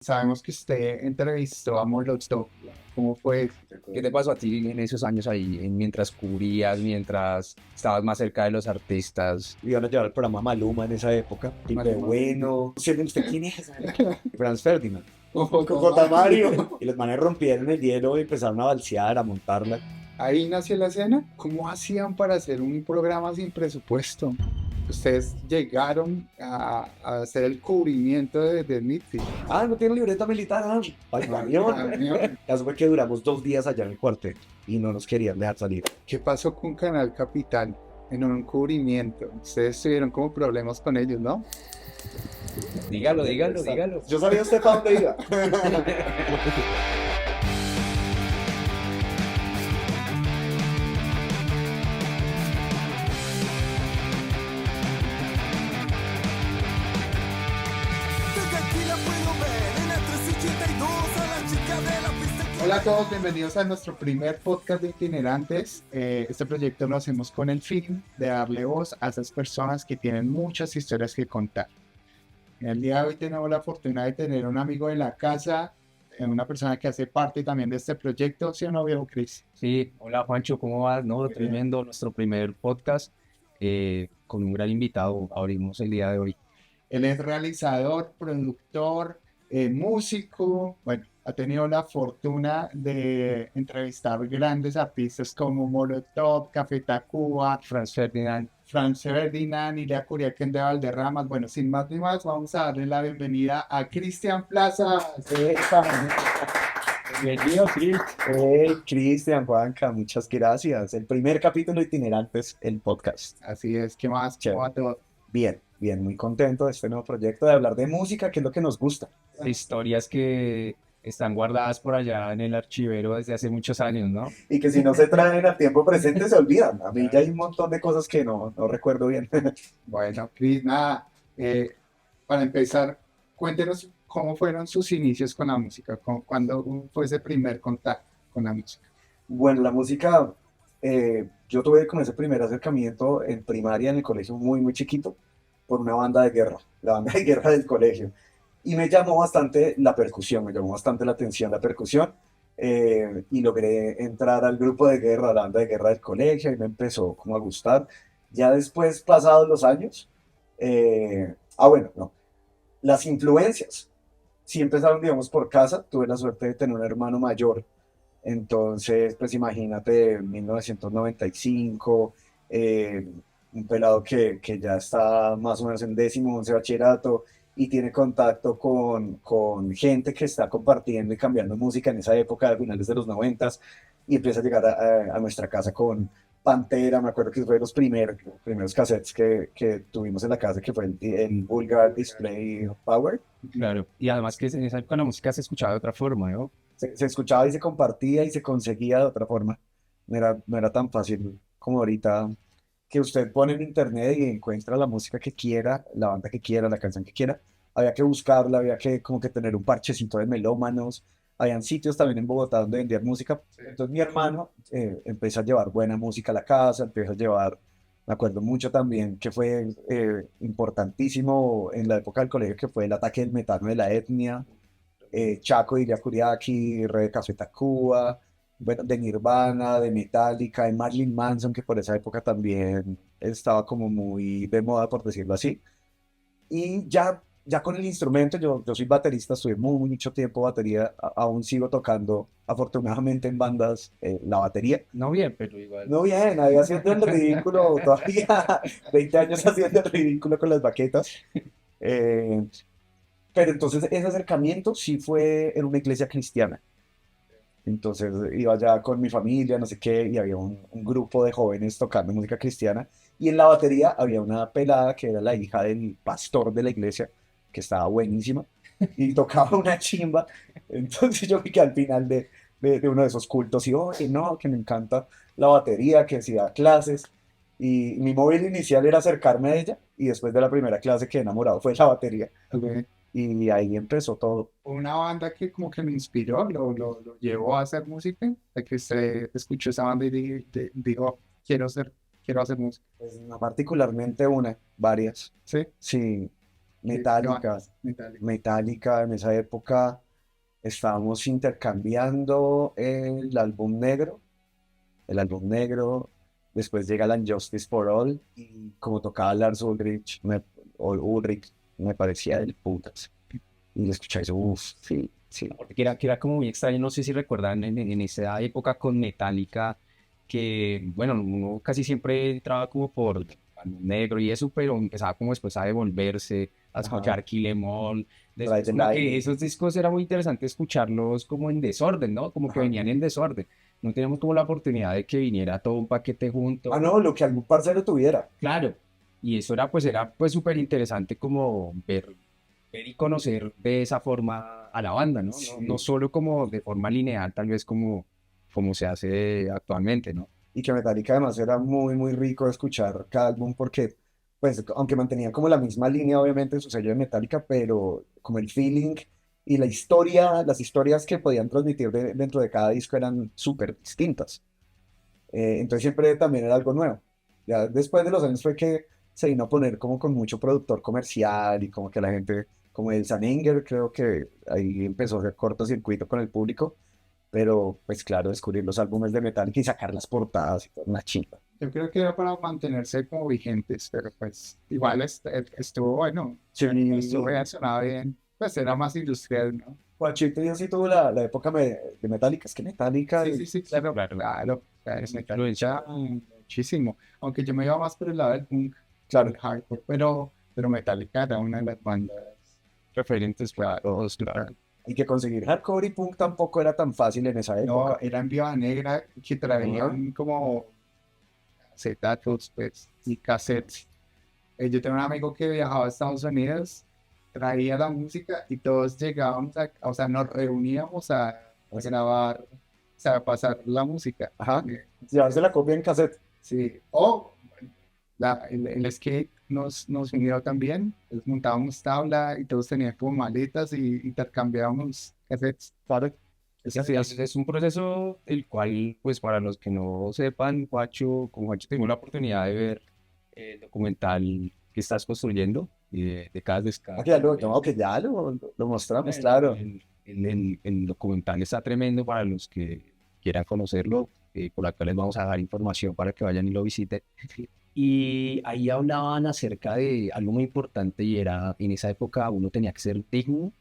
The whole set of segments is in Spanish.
Sabemos que usted entrevistó a Molotov. ¿Cómo fue? ¿Qué te pasó a ti en esos años ahí, mientras cubrías, mientras estabas más cerca de los artistas? Iban a llevar el programa Maluma en esa época. Tipo, bueno, ¿siente usted quién es? Franz Ferdinand. Cocota Mario. Y los manes rompieron el hielo y empezaron a balsear, a montarla. Ahí nació la escena. ¿Cómo hacían para hacer un programa sin presupuesto? Ustedes llegaron a hacer el cubrimiento de Mitzi. Ah, no tiene libreta militar. Ay, camión. Caso fue que duramos 2 días allá en el cuartel y no nos querían dejar salir. ¿Qué pasó con Canal Capital en un cubrimiento? Ustedes tuvieron como problemas con ellos, ¿no? Dígalo. Yo sabía usted para dónde iba. Hola a todos, bienvenidos a nuestro primer podcast de itinerantes. Este proyecto lo hacemos con el fin de darle voz a esas personas que tienen muchas historias que contar. En el día de hoy tenemos la fortuna de tener un amigo de la casa, una persona que hace parte también de este proyecto, ¿sí o no, viejo Cris? Sí, hola Juancho, ¿cómo vas? No, tremendo, nuestro primer podcast con un gran invitado, abrimos el día de hoy. Él es realizador, productor, músico. Bueno, ha tenido la fortuna de entrevistar grandes artistas como Molotov, Café Tacuba, Franz Ferdinand. Franz Ferdinand, Ilia Curiaquén de Valderramas. Bueno, sin más ni más, vamos a darle la bienvenida a Cristian Plaza. Bienvenido, Cris. Cristian, Juanca, muchas gracias. El primer capítulo de Itinerantes, el podcast. Así es, ¿qué más? ¿Cómo Chévere. va todo? Bien, muy contento de este nuevo proyecto, de hablar de música, que es lo que nos gusta. Historias que están guardadas por allá en el archivero desde hace muchos años, ¿no? Y que si no se traen a tiempo presente, se olvidan. A mí ya hay un montón de cosas que no recuerdo bien. Bueno, Cris, nada, para empezar, cuéntenos cómo fueron sus inicios con la música, cuándo fue ese primer contacto con la música. Bueno, la música, yo tuve como ese primer acercamiento en primaria en el colegio muy chiquito por una banda de guerra, la banda de guerra del colegio. Y me llamó bastante la percusión, me llamó bastante la atención la percusión, y logré entrar al grupo de guerra, a la banda de guerra del colegio, y me empezó como a gustar. Ya después, pasados los años, bueno, no, las influencias sí empezaron, digamos, por casa. Tuve la suerte de tener un hermano mayor, entonces, pues imagínate, 1995, un pelado que ya está más o menos en 10º, 11º bachillerato y tiene contacto con gente que está compartiendo y cambiando música en esa época, a finales de los 90, y empieza a llegar a nuestra casa con Pantera. Me acuerdo que fue de los primeros cassettes que tuvimos en la casa, que fue el Vulgar Display Power. Claro, y además que en esa época la música se escuchaba de otra forma, ¿no? Se escuchaba y se compartía y se conseguía de otra forma. No era tan fácil como ahorita, que usted pone en internet y encuentra la música que quiera, la banda que quiera, la canción que quiera. Había que buscarla, había que como que tener un parchecito de melómanos. Habían sitios también en Bogotá donde vendían música. Entonces mi hermano empezó a llevar buena música a la casa, empezó a llevar, me acuerdo mucho también que fue importantísimo en la época del colegio, que fue el ataque del metano de la etnia. Chaco de Kuriaki, Red de Café Tacuba, bueno, de Nirvana, de Metallica, de Marilyn Manson, que por esa época también estaba como muy de moda, por decirlo así. Y ya con el instrumento, yo soy baterista, estuve mucho tiempo batería, aún sigo tocando, afortunadamente, en bandas, la batería. No bien, pero igual. No bien, ahí haciendo el ridículo, todavía 20 años haciendo el ridículo con las baquetas. Eh, pero entonces ese acercamiento sí fue en una iglesia cristiana. Entonces iba allá con mi familia, no sé qué, y había un grupo de jóvenes tocando música cristiana. Y en la batería había una pelada que era la hija del pastor de la iglesia, que estaba buenísima, y tocaba una chimba. Entonces yo vi que al final de uno de esos cultos, y oye, no, que me encanta la batería, que si da clases. Y mi móvil inicial era acercarme a ella, y después de la primera clase quedé enamorado, fue la batería. Y ahí empezó todo. Una banda que como que me inspiró, lo llevó a hacer música, de que usted escuchó esa banda y dijo, quiero hacer música. Pues no particularmente una, varias. Sí, Sí, Metallica, Metallica. Metallica en esa época estábamos intercambiando el álbum negro, después llega la Justice for All y como tocaba Lars Ulrich, me parecía del putas. Y lo escucháis, uff, sí, sí. Porque que era como muy extraño, no sé si recuerdan en esa época con Metallica, que bueno, uno casi siempre entraba como por álbum negro y eso, pero empezaba como después a devolverse, a Ajá. escuchar Kill 'Em All, Ride después the como que Lightning. esos discos era muy interesante escucharlos como en desorden, ¿no? Como que Ajá. venían en desorden, no teníamos como la oportunidad de que viniera todo un paquete Ah, junto. no, lo que algún parcero tuviera. Claro, y eso era pues súper interesante como ver y conocer de esa forma a la banda, ¿no? No Sí. solo como de forma lineal, tal vez como se hace actualmente, ¿no? Y que Metallica además era muy, muy rico de escuchar cada álbum porque, pues, aunque mantenían como la misma línea, obviamente, en su sello de Metallica, pero como el feeling y la historia, las historias que podían transmitir dentro de cada disco eran súper distintas. Entonces siempre también era algo nuevo. Ya después de los años fue que se vino a poner como con mucho productor comercial y como que la gente, como el Saninger, creo que ahí empezó a hacer cortocircuito con el público, pero pues claro, descubrir los álbumes de Metallica y sacar las portadas y toda una chimba. Yo creo que era para mantenerse como vigentes, pero pues igual estuvo bueno, Sí, estuvo bien, sonaba bien, pues era más industrial, ¿no? Juanchito yo sí tuve la época de Metallica, es que Metallica, Sí, sí, sí, claro, Claro, claro, es influencia. Metallica muchísimo, aunque yo me iba más por el lado del punk, claro, del hardcore, pero Metallica era una de las bandas Referentes para claro, todos, claro. claro. y que conseguir hardcore y punk tampoco era tan fácil en esa No, época. eran Viuda Negra que Ajá. traían como acetatos, pues, y cassettes. Yo tengo un amigo que viajaba a Estados Unidos, traía la música y todos llegábamos o sea, nos reuníamos a grabar, o sea, a pasar la música. Ajá. Llevarse Entonces, la copia en cassette. sí, el skate nos unió también, pues, montábamos tabla y todos tenían como maletas y intercambiábamos cassettes. Claro. Es un proceso el cual, pues para los que no sepan, con Juacho tengo la oportunidad de ver el documental que estás construyendo, de cada Ah, descarga. que ya no, que ya lo mostramos, claro. El documental está tremendo para los que quieran conocerlo. Por acá les vamos a dar información para que vayan y lo visiten. Y ahí hablaban acerca de algo muy importante y era, en esa época uno tenía que ser digno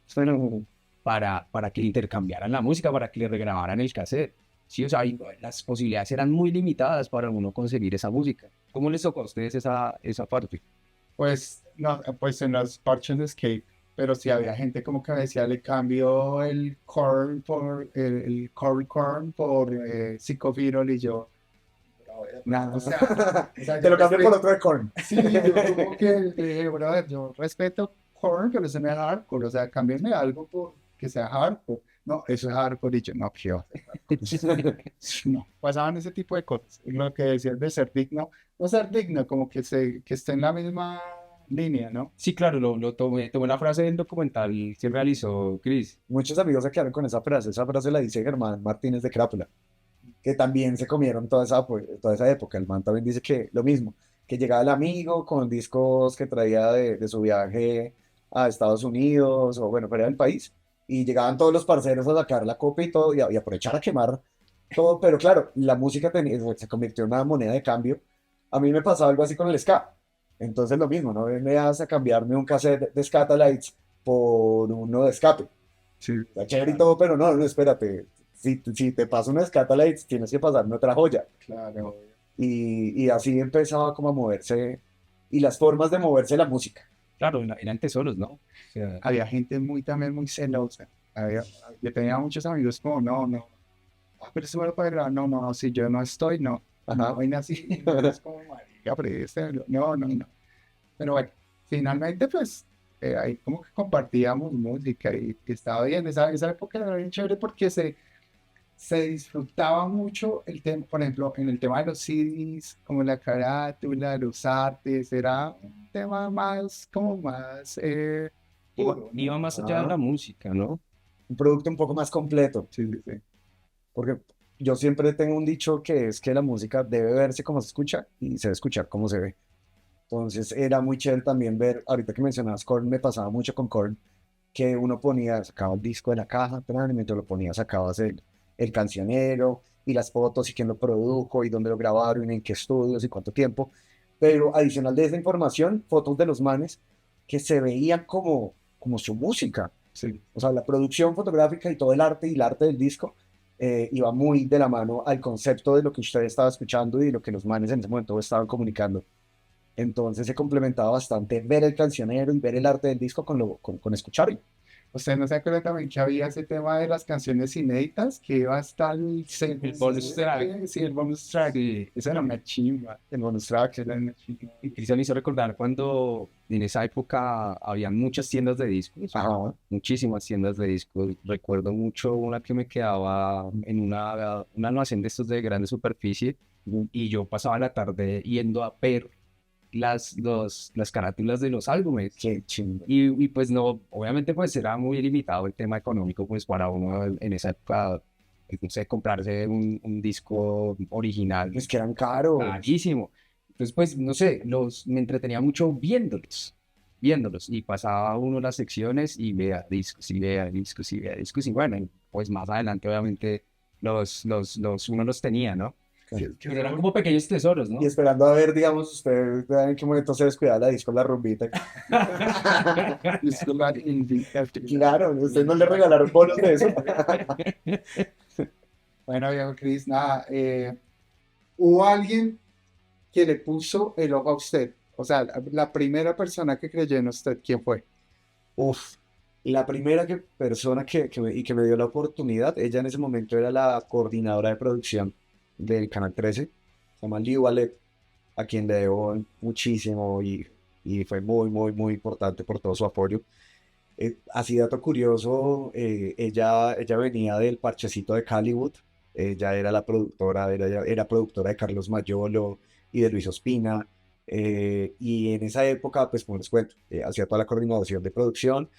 para que le intercambiaran la música, para que le regrabaran el cassette. Sí, o sea, las posibilidades eran muy limitadas para uno conseguir esa música. ¿Cómo les tocó a ustedes esa parte? Pues, no, pues en los parches de skate, pero sí había gente como que decía, le cambió el corn por psicofirol y yo, nada, o sea, Te yo lo cambio por respeto, otro de Korn. sí, yo como que le dije, brother, yo respeto corn, pero se me da hardcore, o sea, cámbienme algo por que sea hardcore. No, eso es hardcore y yo, no, ¿qué va a hacer? No, pasaban ese tipo de cosas. Lo que decías de ser digno, no ser digno, como que esté en la misma línea, ¿no? Sí, claro, lo tomé la frase del documental que realizó Chris. Muchos amigos se quedaron con esa frase. Esa frase la dice Germán Martínez de Crápula, que también se comieron toda esa época. El man también dice que lo mismo, que llegaba el amigo con discos que traía de su viaje a Estados Unidos o bueno, fuera del país, y llegaban todos los parceros a sacar la copia y todo, y aprovechar a quemar todo, pero claro, la música se convirtió en una moneda de cambio. A mí me pasaba algo así con el ska. Entonces lo mismo, no me vas a cambiarme un cassette de Scatalites por uno de escape. Sí, Está chévere y todo, pero no, no, espérate. Si te paso una Scatalites, tienes que pasarme otra joya. claro. Y así empezaba como a moverse, y las formas de moverse la música. Claro, eran tesoros, ¿no? O sea, Había gente también muy celosa. Yo tenía muchos amigos como, no, no, pero eso me lo puede grabar. No, no, no, si yo no estoy, no. Ajá. No, vaina así. Es como, marica, préstalo. No, no, no. Pero bueno, finalmente, pues, ahí como que compartíamos música y estaba bien. Esa época era bien chévere porque se disfrutaba mucho el tema, por ejemplo, en el tema de los CDs, como la carátula, los artes, era un tema más, como más puro, ¿no? iba más allá de Ajá. la música, ¿no? Un producto un poco más completo. Sí, sí, sí. Porque yo siempre tengo un dicho que es que la música debe verse como se escucha y se debe escuchar como se ve. Entonces era muy chévere también ver, ahorita que mencionabas Korn, me pasaba mucho con Korn, que uno ponía, sacaba el disco de la caja, y mientras lo ponía sacabas el cancionero y las fotos y quién lo produjo y dónde lo grabaron, y en qué estudios y cuánto tiempo. Pero adicional de esa información, fotos de los manes que se veían como su música. Sí. O sea, la producción fotográfica y todo el arte del disco iba muy de la mano al concepto de lo que usted estaba escuchando y de lo que los manes en ese momento estaban comunicando. Entonces se complementaba bastante ver el cancionero y ver el arte del disco con escucharlo. ¿Usted no se acuerda también que había ese tema de las canciones inéditas que iba hasta El bonus track. Sí, el bonus track. Y esa era una chimba. El bonus track era una chimba. Y Cristian me hizo recordar cuando en esa época había muchas tiendas de discos, Ajá. muchísimas tiendas de discos. Recuerdo mucho una que me quedaba en un almacén de estos de grande superficie y yo pasaba la tarde yendo a ver las carátulas de los álbumes. Qué chingo. Y pues no, obviamente pues era muy limitado el tema económico pues para uno en esa época, no sé, comprarse un disco original. Es que eran caros. Carísimo. Entonces, pues, no sé, me entretenía mucho viéndolos, y pasaba uno las secciones y vea discos, y vea discos, y vea discos, y bueno, pues más adelante, obviamente, uno los tenía, ¿no? Pero eran como pequeños tesoros, ¿no? Y esperando a ver, digamos, usted en qué momento se descuidaba la disco, la rumbita. Claro, usted no le regalaron bonos de eso. Bueno, viejo Cris, nada. ¿Hubo alguien que le puso el ojo a usted? O sea, la primera persona que creyó en usted, ¿quién fue? Uf, la primera persona que me dio la oportunidad, ella en ese momento era la coordinadora de producción del Canal 13, se llama Liu Alep, a quien le debo muchísimo y fue muy, muy, muy importante por todo su apoyo. Así dato curioso, ella venía del parchecito de Hollywood, ella era la productora, era productora de Carlos Mayolo y de Luis Ospina, y en esa época, pues como les cuento, hacía toda la coordinación de producción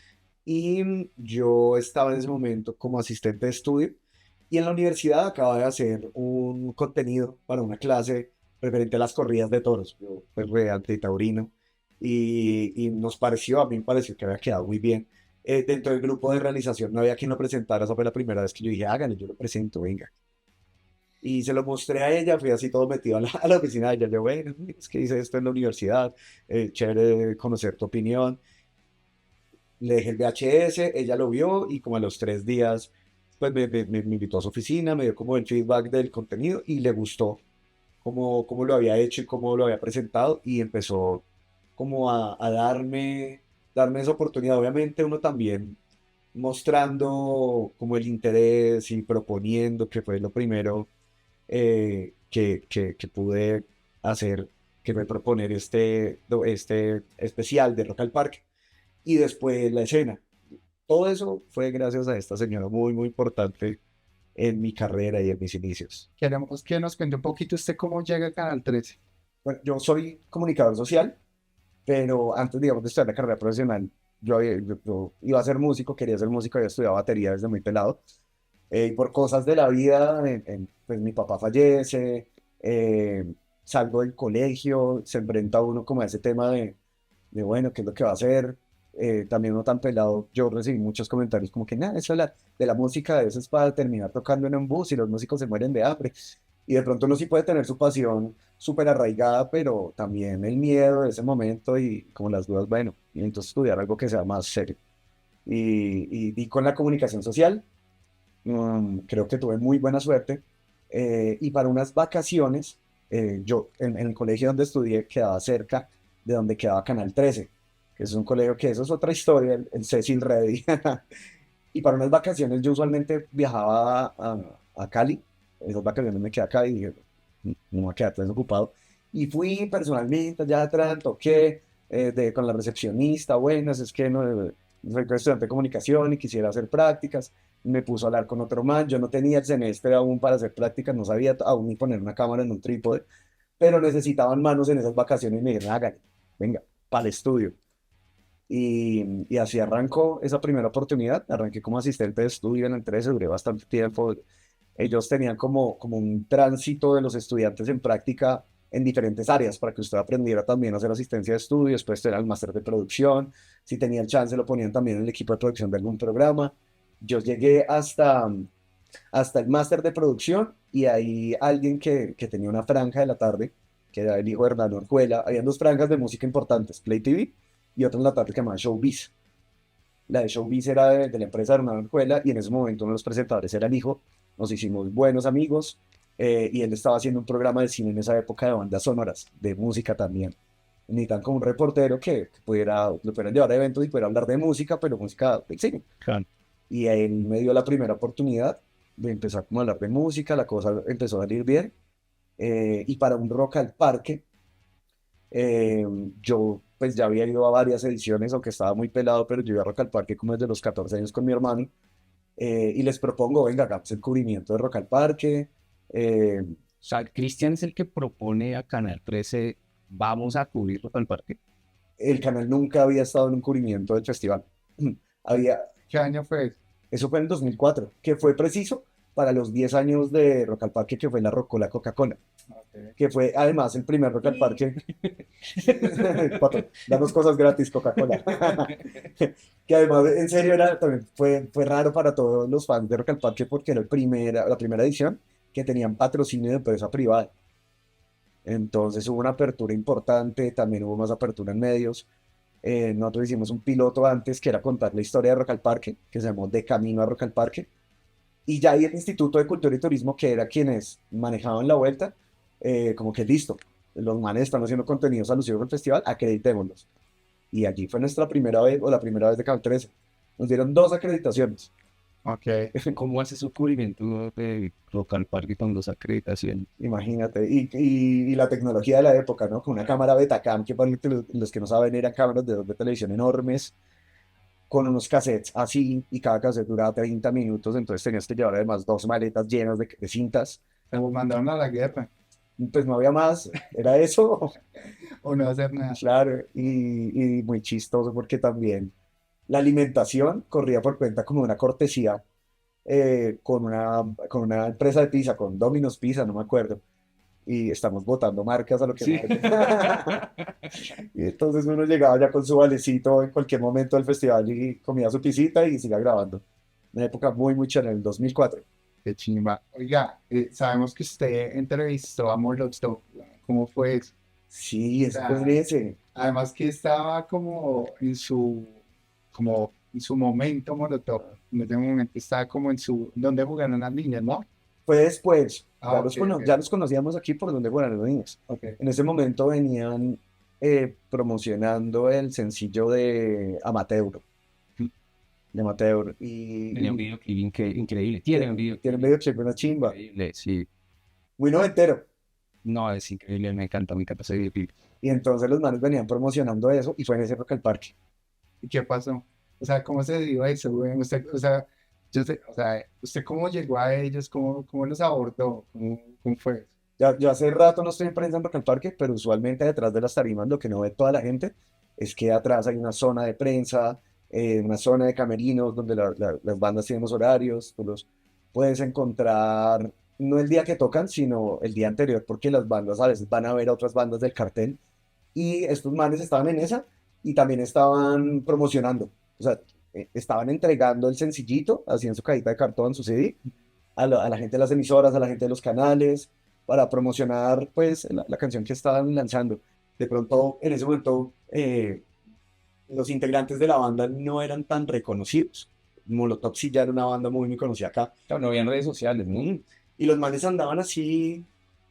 y yo estaba en ese momento como asistente de estudio y en la universidad acababa de hacer un contenido para una clase referente a las corridas de toros, yo pues re antitaurino y a mí me pareció que había quedado muy bien. Dentro del grupo de realización no había quien lo presentara, esa fue la primera vez que yo dije, háganlo, yo lo presento, venga. Y se lo mostré a ella, fui así todo metido a la oficina de ella, yo, bueno, es que hice esto en la universidad, chévere conocer tu opinión. Le dejé el VHS, ella lo vio y como a los 3 días, pues me invitó a su oficina, me dio como el feedback del contenido y le gustó cómo lo había hecho y cómo lo había presentado y empezó como a darme esa oportunidad. Obviamente uno también mostrando como el interés y proponiendo, que fue lo primero que pude hacer, que fue proponer este especial de Rock al Parque y después la escena. Todo eso fue gracias a esta señora muy, muy importante en mi carrera y en mis inicios. Queremos que nos cuente un poquito usted cómo llega al Canal 13. Bueno, yo soy comunicador social, pero antes, digamos, de estudiar la carrera profesional, yo iba a ser músico, quería ser músico, había estudiado batería desde muy pelado, y por cosas de la vida, pues mi papá fallece, salgo del colegio, se enfrenta uno como a ese tema de bueno, ¿qué es lo que va a hacer? También no tan pelado, yo recibí muchos comentarios como que nada, eso de la música, eso es para terminar tocando en un bus y los músicos se mueren de hambre. Y de pronto uno sí puede tener su pasión súper arraigada, pero también el miedo de ese momento y como las dudas, bueno, y entonces estudiar algo que sea más serio. Y di con la comunicación social, creo que tuve muy buena suerte. Y para unas vacaciones, yo en el colegio donde estudié quedaba cerca de donde quedaba Canal 13, que es un colegio que eso es otra historia, el Cecil Reddy. Y para unas vacaciones yo usualmente viajaba a Cali, esas vacaciones me quedé acá y dije, no me voy a quedar tan desocupado. Y fui personalmente allá atrás, toqué con la recepcionista, buenas, es que no, soy estudiante de comunicación y quisiera hacer prácticas. Me puso a hablar con otro man, yo no tenía el semestre aún para hacer prácticas, no sabía aún ni poner una cámara en un trípode, pero necesitaban manos en esas vacaciones y me dijeron, hágale, venga, para el estudio. Y así arrancó esa primera oportunidad. Arranqué como asistente de estudio en el 13, duré bastante tiempo. Ellos tenían como un tránsito de los estudiantes en práctica en diferentes áreas para que usted aprendiera también a hacer asistencia de estudio, después tener el máster de producción, si tenía el chance lo ponían también en el equipo de producción de algún programa. Yo llegué hasta el máster de producción y ahí alguien que tenía una franja de la tarde, que era el hijo de Hernán Orjuela, habían dos franjas de música importantes, Play TV y otra en la tarde que se llamaba Showbiz. La de Showbiz era de la empresa de Hernán Orjuela y en ese momento uno de los presentadores era el hijo, nos hicimos buenos amigos y él estaba haciendo un programa de cine en esa época de bandas sonoras, de música también. Necesitan como un reportero que pudiera, lo pudieran llevar a eventos y pudiera hablar de música, pero música del cine. Claro. Y a él me dio la primera oportunidad de empezar como a hablar de música, la cosa empezó a salir bien. Y para un Rock al Parque, eh, yo pues ya había ido a varias ediciones, aunque estaba muy pelado, pero yo iba a Rock al Parque como desde los 14 años con mi hermano. Y les propongo, venga, hagamos el cubrimiento de Rock al Parque. eh, O sea, Cristian es el que propone a Canal 13, vamos a cubrirlo al parque. el canal nunca había estado en un cubrimiento del festival. Había, ¿Qué año fue? Eso fue en el 2004, que fue preciso para los 10 años de Rock al Parque, que fue la Rocola Coca-Cola, Ok. que fue además el primer Rock al Parque. Pato, danos cosas gratis, Coca-Cola. Que además, en serio, también fue raro para todos los fans de Rock al Parque porque era la primera edición que tenían patrocinio de empresa privada. Entonces hubo una apertura importante, también hubo más apertura en medios. Nosotros hicimos un piloto antes que era contar la historia de Rock al Parque, que se llamó De Camino a Rock al Parque. Y ya ahí el Instituto de Cultura y Turismo, que era quienes manejaban la vuelta, como que listo, los manes están haciendo contenidos alusivos al festival, acreditémoslos. Y allí fue nuestra primera vez, o la primera vez de Canal 13. Nos dieron 2 acreditaciones. Ok. ¿Cómo hace su cubrimiento de Rock al Parque con dos acreditaciones? Imagínate, y la tecnología de la época, ¿no? Con una cámara Betacam, que para los que no saben eran cámaras de televisión enormes, con unos cassettes así, y cada cassette duraba 30 minutos, entonces tenías que llevar además 2 maletas llenas de cintas. Nos mandaron a la guerra. Pues no había más, era eso, O no hacer nada. claro, y muy chistoso porque también la alimentación corría por cuenta como de una cortesía con una empresa de pizza, con Domino's Pizza, no me acuerdo, y estamos botando marcas a lo que Sí. Y entonces uno llegaba ya con su valecito en cualquier momento del festival y comía su pisita y seguía grabando. Una época muy, muy chévere, en el 2004. Qué chimba. Oiga, sabemos que usted entrevistó a Molotov. ¿Cómo fue eso? Sí, ese Ah. fue ese. Además que estaba como en su momento Molotov. En ese momento estaba como en su, donde jugaron las niñas, ¿no? Fue después. Ah, ok, ok. Ya los conocíamos aquí por donde fueron los niños. Ok. En ese momento venían promocionando el sencillo de Amateur. De Amateur. Tenía un videoclip increíble. Tiene un videoclip Tiene medio chip, una chimba. increíble, sí. Muy noventero. No, es increíble, me encanta ese videoclip. Y entonces los manes venían promocionando eso y fue en ese Rock al Parque. ¿Y qué pasó? O sea, ¿cómo se dio eso, güey? Usted, o sea, ¿usted cómo llegó a ellos? ¿Cómo los abordó? ¿Cómo fue? Yo hace rato no estoy en prensa en Rock al Parque, pero usualmente detrás de las tarimas lo que no ve toda la gente es que atrás hay una zona de prensa, una zona de camerinos donde las bandas tienen los horarios, tú los puedes encontrar no el día que tocan, sino el día anterior, porque las bandas a veces van a ver a otras bandas del cartel y estos manes estaban en esa y también estaban promocionando, o sea, estaban entregando el sencillito, así en su cajita de cartón, su CD, a la gente de las emisoras, a la gente de los canales para promocionar pues la canción que estaban lanzando. De pronto, en ese momento, los integrantes de la banda no eran tan reconocidos. Molotov sí ya era una banda muy, muy conocida acá. Claro, no había redes sociales, ¿no? Y los manes andaban así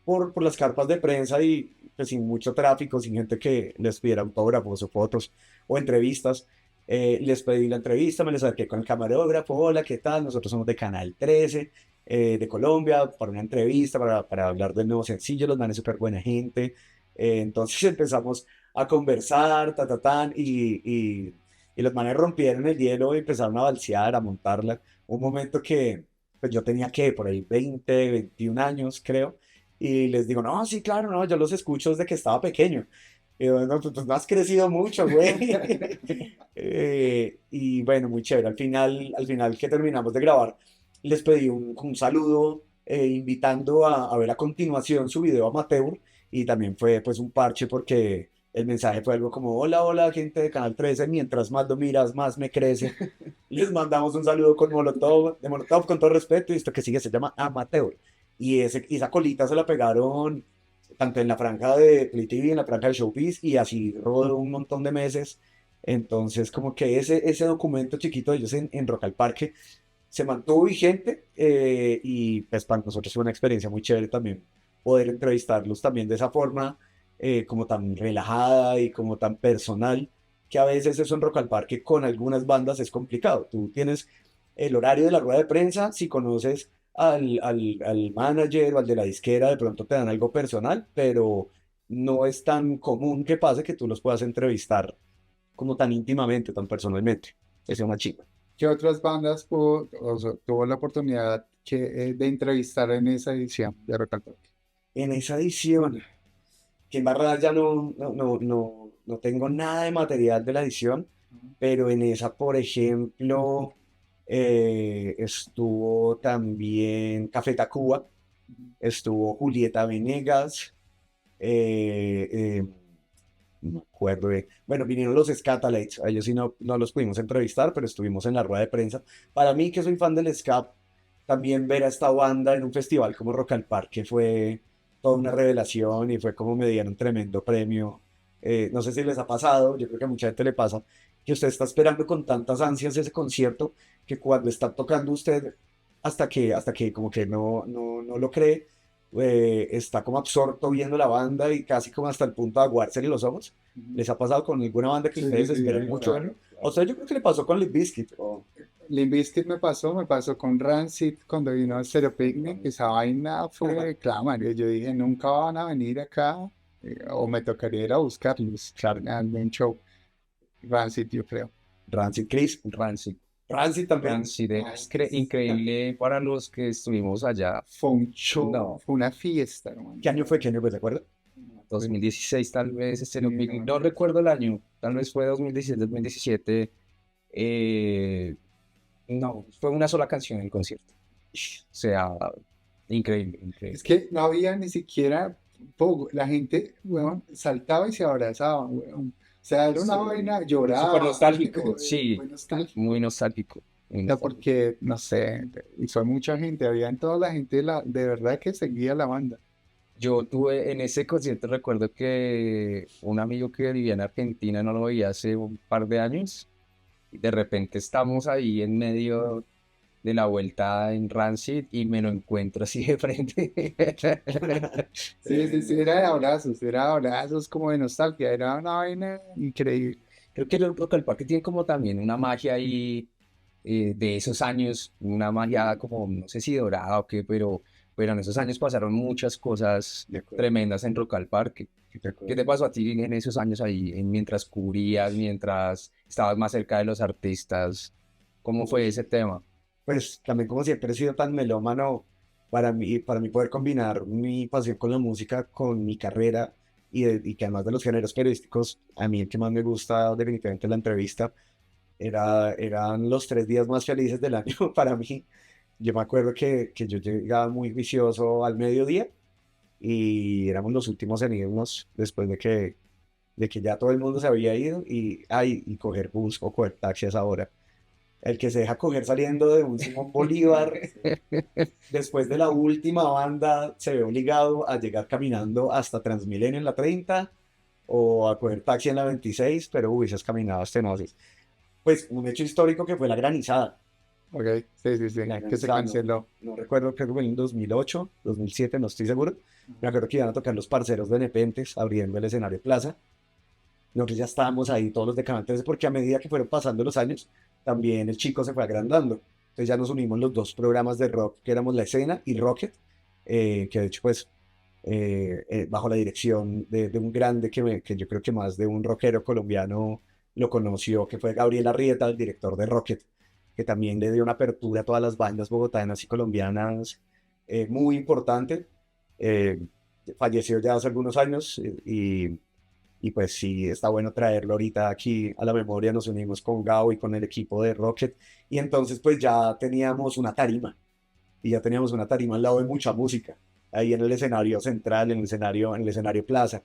por las carpas de prensa y pues, sin mucho tráfico, sin gente que les pidiera autógrafos o fotos o entrevistas. Les pedí la entrevista, me les acerqué con el camarógrafo, hola, ¿qué tal? Nosotros somos de Canal 13, de Colombia, para una entrevista, para hablar del nuevo sencillo, los manes súper buena gente. Entonces empezamos a conversar, tan, y los manes rompieron el hielo y empezaron a balsear, a montarla. Un momento que pues yo tenía que por ahí 20, 21 años, creo, y les digo, no, sí, claro, no, yo los escucho desde que estaba pequeño. Y yo, no, pues no has crecido mucho, güey. Y bueno, muy chévere. Al final que terminamos de grabar, les pedí un saludo, invitando a ver a continuación su video amateur y también fue pues un parche porque el mensaje fue algo como, hola, hola, gente de Canal 13, mientras más lo miras, más me crece. Les mandamos un saludo con Molotov, de Molotov con todo respeto, y esto que sigue se llama Amateur. Y esa colita se la pegaron tanto en la franja de Play TV, en la franja de Showbiz, y así rodó un montón de meses. Entonces, como que ese documento chiquito de ellos en Rock al Parque se mantuvo vigente, y pues para nosotros fue una experiencia muy chévere también poder entrevistarlos también de esa forma, como tan relajada y como tan personal, que a veces eso en Rock al Parque con algunas bandas es complicado. Tú tienes el horario de la rueda de prensa, si conoces al manager o al de la disquera, de pronto te dan algo personal, pero no es tan común que pase que tú los puedas entrevistar como tan íntimamente, tan personalmente. Esa es una chica. ¿Qué otras bandas tuvo la oportunidad de entrevistar en esa edición de Rock al Parque? En esa edición, que en verdad ya no tengo nada de material de la edición, pero en esa, por ejemplo, estuvo también Café Tacuba, estuvo Julieta Venegas, eh, eh, no me acuerdo de, bueno, vinieron los Scatalites, a ellos sí no los pudimos entrevistar, pero estuvimos en la rueda de prensa. Para mí, que soy fan del ska, también ver a esta banda en un festival como Rock al Parque fue toda una revelación y fue como me dieron un tremendo premio. No sé si les ha pasado, yo creo que a mucha gente le pasa, que usted está esperando con tantas ansias ese concierto que cuando está tocando usted, hasta que como que no lo cree, está como absorto viendo la banda y casi como hasta el punto de aguársele los ojos. ¿Les ha pasado con alguna banda que Sí, ustedes sí, sí, esperan mucho claro, verlo? A claro. usted yo creo que le pasó con Limp Bizkit. Limp Bizkit me pasó con Rancid cuando vino a Stereo Picnic. Esa vaina fue, claro, Mario, yo dije, nunca van a venir acá, o me tocaría ir a buscarlos, claro, en algún show. Rancid, yo creo. Rancid, Chris. Rancid. Rancid también. Rancid es increíble para los que estuvimos allá. Fue un show, No, fue una fiesta, hermano. ¿Qué año fue? ¿Qué año fue? ¿Se acuerda? 2016 tal vez, Sí, no recuerdo el año, tal vez fue 2016, 2017. No, fue una sola canción el concierto. O sea, increíble, Es increíble. que no había ni siquiera poco. La gente, weón, saltaba y se abrazaba, weón. O sea, era una Sí. vaina, Súper lloraba. nostálgico, sí, Muy nostálgico. muy nostálgico, muy O sea, nostálgico. porque, no sé, y fue mucha gente, había en toda la gente de verdad que seguía la banda. Yo tuve en ese concierto, recuerdo que un amigo que vivía en Argentina no lo veía hace un par de años. Y de repente estamos ahí en medio de la vuelta en Rancid y me lo encuentro así de frente. Sí, sí, sí, era de abrazos como de nostalgia, era una vaina increíble. Creo que el Rock al Parque tiene como también una magia ahí, de esos años, una magia como, no sé si dorada o qué, pero en esos años pasaron muchas cosas De acuerdo, tremendas en Rock al Parque. de ¿Qué acuerdo. te pasó a ti en esos años ahí, mientras cubrías, mientras estabas más cerca de los artistas? ¿Cómo fue ese tema? Pues también como siempre he sido tan melómano, para mí poder combinar mi pasión con la música, con mi carrera y que además de los géneros periodísticos, a mí el que más me gusta definitivamente es la entrevista, eran los 3 días más felices del año para mí. Yo me acuerdo que yo llegaba muy vicioso al mediodía y éramos los últimos en irnos después de que ya todo el mundo se había ido y coger bus o coger taxi a esa hora. El que se deja coger saliendo de un Simón Bolívar, después de la última banda, se ve obligado a llegar caminando hasta Transmilenio en la 30 o a coger taxi en la 26, pero uy, esas caminadas tenaces. Pues un hecho histórico que fue la granizada. Ok, sí, sí, sí, La que se granizada, canceló. no recuerdo, creo que fue en 2008, 2007, no estoy seguro. Me acuerdo que iban a tocar los parceros de Nepentes abriendo el escenario Plaza. Nosotros ya estábamos ahí todos los de Canal 13 porque a medida que fueron pasando los años, también el chico se fue agrandando. Entonces ya nos unimos los dos programas de rock, que éramos La Escena y Rocket, que de hecho pues bajo la dirección de un grande que yo creo que más de un rockero colombiano lo conoció, que fue Gabriel Arrieta, el director de Rocket, que también le dio una apertura a todas las bandas bogotanas y colombianas, muy importante. Eh, Falleció ya hace algunos años, y pues sí, está bueno traerlo ahorita aquí a la memoria. Nos unimos con Gao y con el equipo de Rocket, y entonces pues ya teníamos una tarima, y ya teníamos una tarima al lado de mucha música. ahí en el escenario central, en el escenario plaza.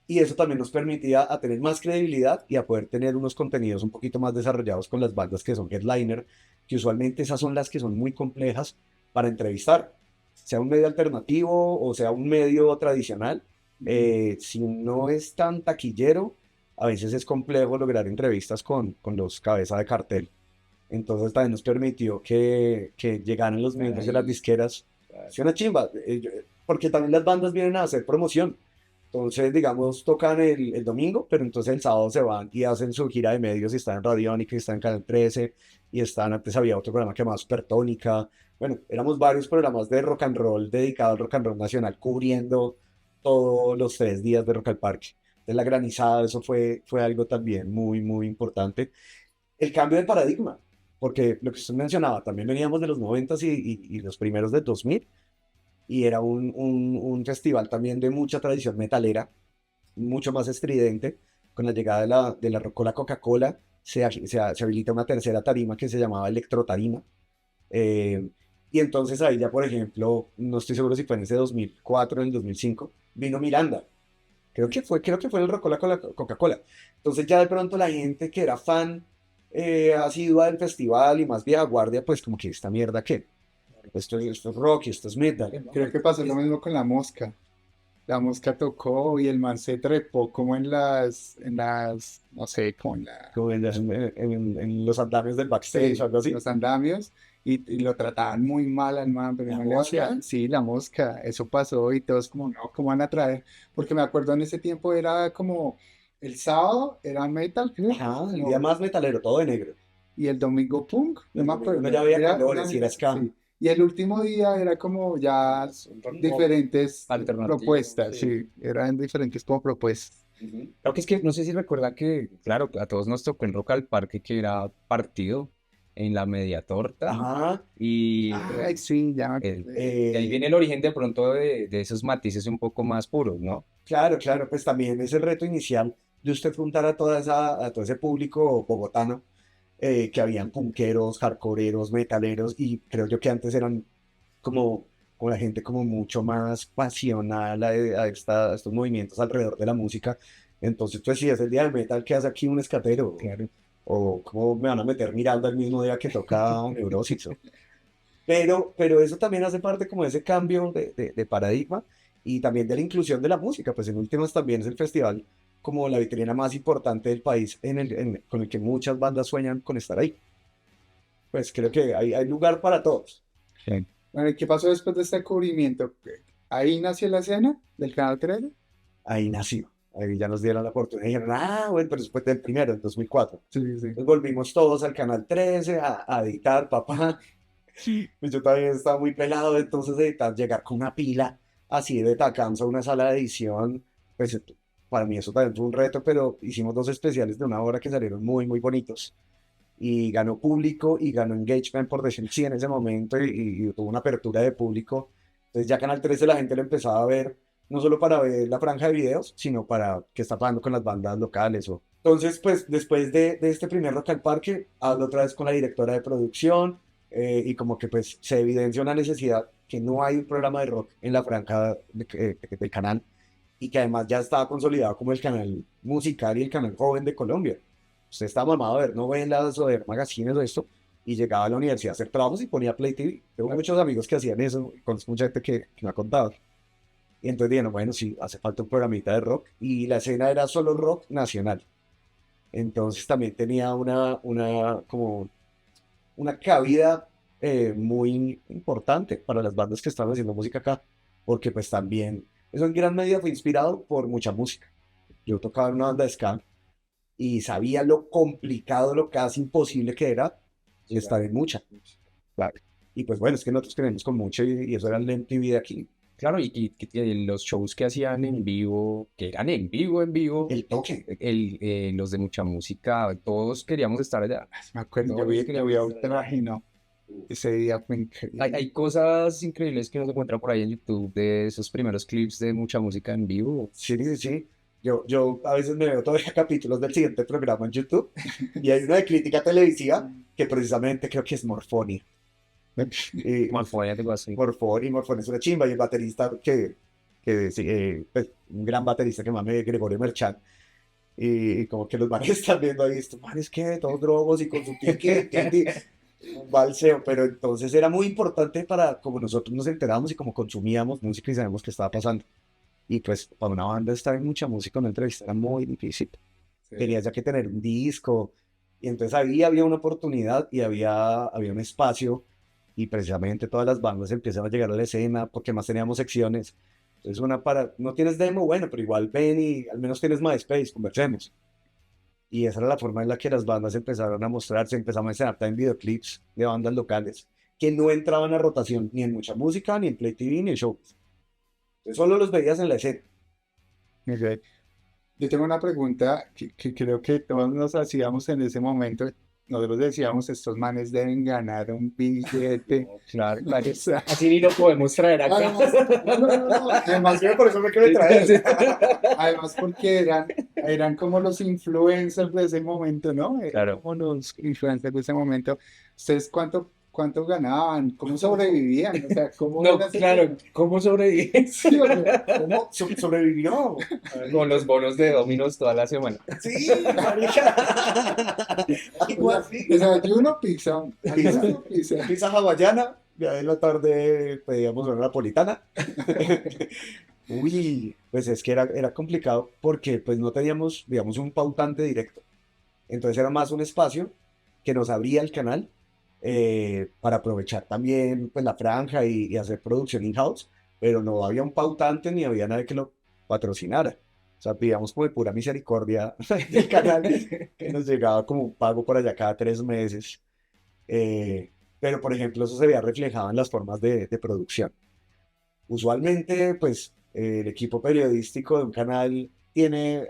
Y eso también nos permitía a tener más credibilidad y a poder tener unos contenidos un poquito más desarrollados con las bandas que son headliner, que usualmente esas son las que son muy complejas para entrevistar, sea un medio alternativo o sea un medio tradicional. Si no es tan taquillero, a veces es complejo lograr entrevistas con los cabezas de cartel. Entonces también nos permitió que llegaran los miembros de las disqueras. Es una chimba, porque también las bandas vienen a hacer promoción. Entonces, digamos, tocan el domingo, pero entonces el sábado se van y hacen su gira de medios y están en Radiónica, y están en Canal 13, y están, antes había otro programa que llamaba Supertónica. Bueno, éramos varios programas de rock and roll dedicados al rock and roll nacional, cubriendo todos los 3 días de Rock al Parque. De la granizada, eso fue algo también muy, muy importante. El cambio de paradigma, porque lo que usted mencionaba, también veníamos de los 90 y los primeros del 2000, y era un festival también de mucha tradición metalera, mucho más estridente. Con la llegada de la Rocola Coca-Cola se habilita una tercera tarima que se llamaba Electrotarima. Eh, y entonces ahí ya, por ejemplo, no estoy seguro si fue en ese 2004 o en el 2005, vino Miranda. Creo que fue el Rocola Coca-Cola. Entonces ya de pronto la gente que era fan asidua del festival y más vieja guardia, pues como que esta mierda que esto es rock y esto es metal. Creo que pasó lo mismo con La Mosca. La Mosca tocó y el man se trepó como no sé, como Como en los andamios del backstage o algo así. los andamios y lo trataban muy mal al man, pero ¿La no le Mosca? hacían, sí, La Mosca, eso pasó y todos como, no, ¿cómo van a traer? Porque me acuerdo en ese tiempo era como, el sábado era metal, creo, Ajá, el no, día más metalero, todo de negro. y el domingo punk, no El me domingo acuerdo, ya había era colores y era ska. sí. Y el último día era como ya diferentes Alternativo, propuestas, sí. sí, eran diferentes como propuestas. Ujú. Creo que es que, no sé si recuerda que, claro, a todos nos tocó en Rock al Parque que era partido en la media torta Ajá. y Ay, sí, ya me de ahí viene el origen de pronto de esos matices un poco más puros, ¿no? Claro, claro, pues también es el reto inicial de usted juntar a todo ese público bogotano, que habían punqueros, hardcoreeros, metaleros, y creo yo que antes eran como la gente como mucho más pasional a estos movimientos alrededor de la música. Entonces, pues si es el día del metal, ¿qué hace aquí un escatero? Claro. O cómo me van a meter Miranda el mismo día que toca Neurosis. Pero eso también hace parte como de ese cambio de paradigma y también de la inclusión de la música, pues en últimas también es el festival como la vitrina más importante del país con el que muchas bandas sueñan con estar ahí. Pues creo que hay lugar para todos. Sí. Bueno, ¿y qué pasó después de este cubrimiento? Ahí nació la escena del Canal 13. Ahí nació. Ahí ya nos dieron la oportunidad y dijeron, bueno, pero después del primero, en 2004. Sí, sí. Entonces volvimos todos al Canal 13 a editar, papá. Pues yo todavía estaba muy pelado, entonces editar, llegar con una pila así de tacanzo a una sala de edición, pues para mí eso también fue un reto, pero hicimos 2 especiales de 1 hora que salieron muy, muy bonitos. Y ganó público y ganó engagement, por decir sí, en ese momento, y tuvo una apertura de público. Entonces ya Canal 13 la gente lo empezaba a ver, no solo para ver la franja de videos, sino para qué está pasando con las bandas locales. Entonces, pues después de este primer Rock al Parque, hablo otra vez con la directora de producción, y como que pues se evidencia una necesidad que no hay un programa de rock en la franja del canal, y que además ya estaba consolidado como el canal musical y el canal joven de Colombia. Usted está mamado de ver novelas o de ver magazines o esto, y llegaba a la universidad a hacer trabajos y ponía Play TV. Tengo muchos amigos que hacían eso, conozco mucha gente que me ha contado. Y entonces dijeron, bueno, sí, hace falta un programita de rock, y la escena era solo rock nacional. Entonces también tenía como una cabida muy importante para las bandas que estaban haciendo música acá, porque pues también, eso en gran medida fue inspirado por mucha música. Yo tocaba en una banda de ska y sabía lo complicado, lo casi imposible que era estar en mucha. Claro. Y pues bueno, es que nosotros creemos con mucho y eso era el MTV de aquí. Claro, y los shows que hacían en vivo, que eran en vivo, El toque. los de mucha música, todos queríamos estar allá. Me acuerdo, Todos yo queríamos vi a estar allá. Ultraje, no. Ese día fue increíble. Hay cosas increíbles que uno se encuentra por ahí en YouTube de esos primeros clips de mucha música en vivo. Sí, sí, sí. Yo a veces me veo todavía capítulos del siguiente programa en YouTube y hay una de crítica televisiva que precisamente creo que es Morfonia. Y Morfónica, algo así. Morfón es una chimba, y el baterista sí, pues, un gran baterista que mame Gregorio Merchant. Y como que los manes están viendo ahí, estos manes que todos drogos y con su tiki, un balseo, pero entonces era muy importante para como nosotros nos enteramos y como consumíamos música y sabemos qué estaba pasando. Y pues para una banda estar en mucha música, una entrevista era muy difícil. Tenías ya que tener un disco, y entonces ahí había una oportunidad y había un espacio, y precisamente todas las bandas empiezan a llegar a la escena porque más teníamos secciones. Entonces no tienes demo, bueno, pero igual ven y al menos tienes MySpace, conversemos. Y esa era la forma en la que las bandas empezaron a mostrarse, empezamos a escenar también videoclips de bandas locales que no entraban a rotación ni en mucha música, ni en Play TV, ni en shows. Entonces solo los veías en la escena. Ok. Yo tengo una pregunta que creo que todos nos hacíamos en ese momento. Nosotros decíamos, estos manes deben ganar un billete. Claro, O sea, así ni lo podemos traer acá. además, no. Además, Yo por eso me quiero traer. además porque eran como los influencers de ese momento, ¿no? Eran Claro. como los influencers de ese momento. ¿Ustedes cuánto ganaban? ¿Cómo sobrevivían? O sea, ¿cómo No, era ese claro, ¿cómo sobrevives? Sí, o sea, ¿Cómo sobrevivió? Con los bonos de Dominos toda la semana. Sí, marica. Algo así. desayuno, pizza, almuerzo, pizza. Pizza hawaiana, ya en la tarde pedíamos una napolitana. Uy, pues es que era complicado porque pues no teníamos, digamos, un pautante directo. Entonces era más un espacio que nos abría el canal, para aprovechar también pues la franja y hacer producción in-house, pero no había un pautante ni había nadie que lo patrocinara. O sea, pidíamos como de pura misericordia del canal, que nos llegaba como un pago por allá cada 3 meses. Eh, pero, por ejemplo, eso se veía reflejado en las formas de producción. Usualmente, pues, el equipo periodístico de un canal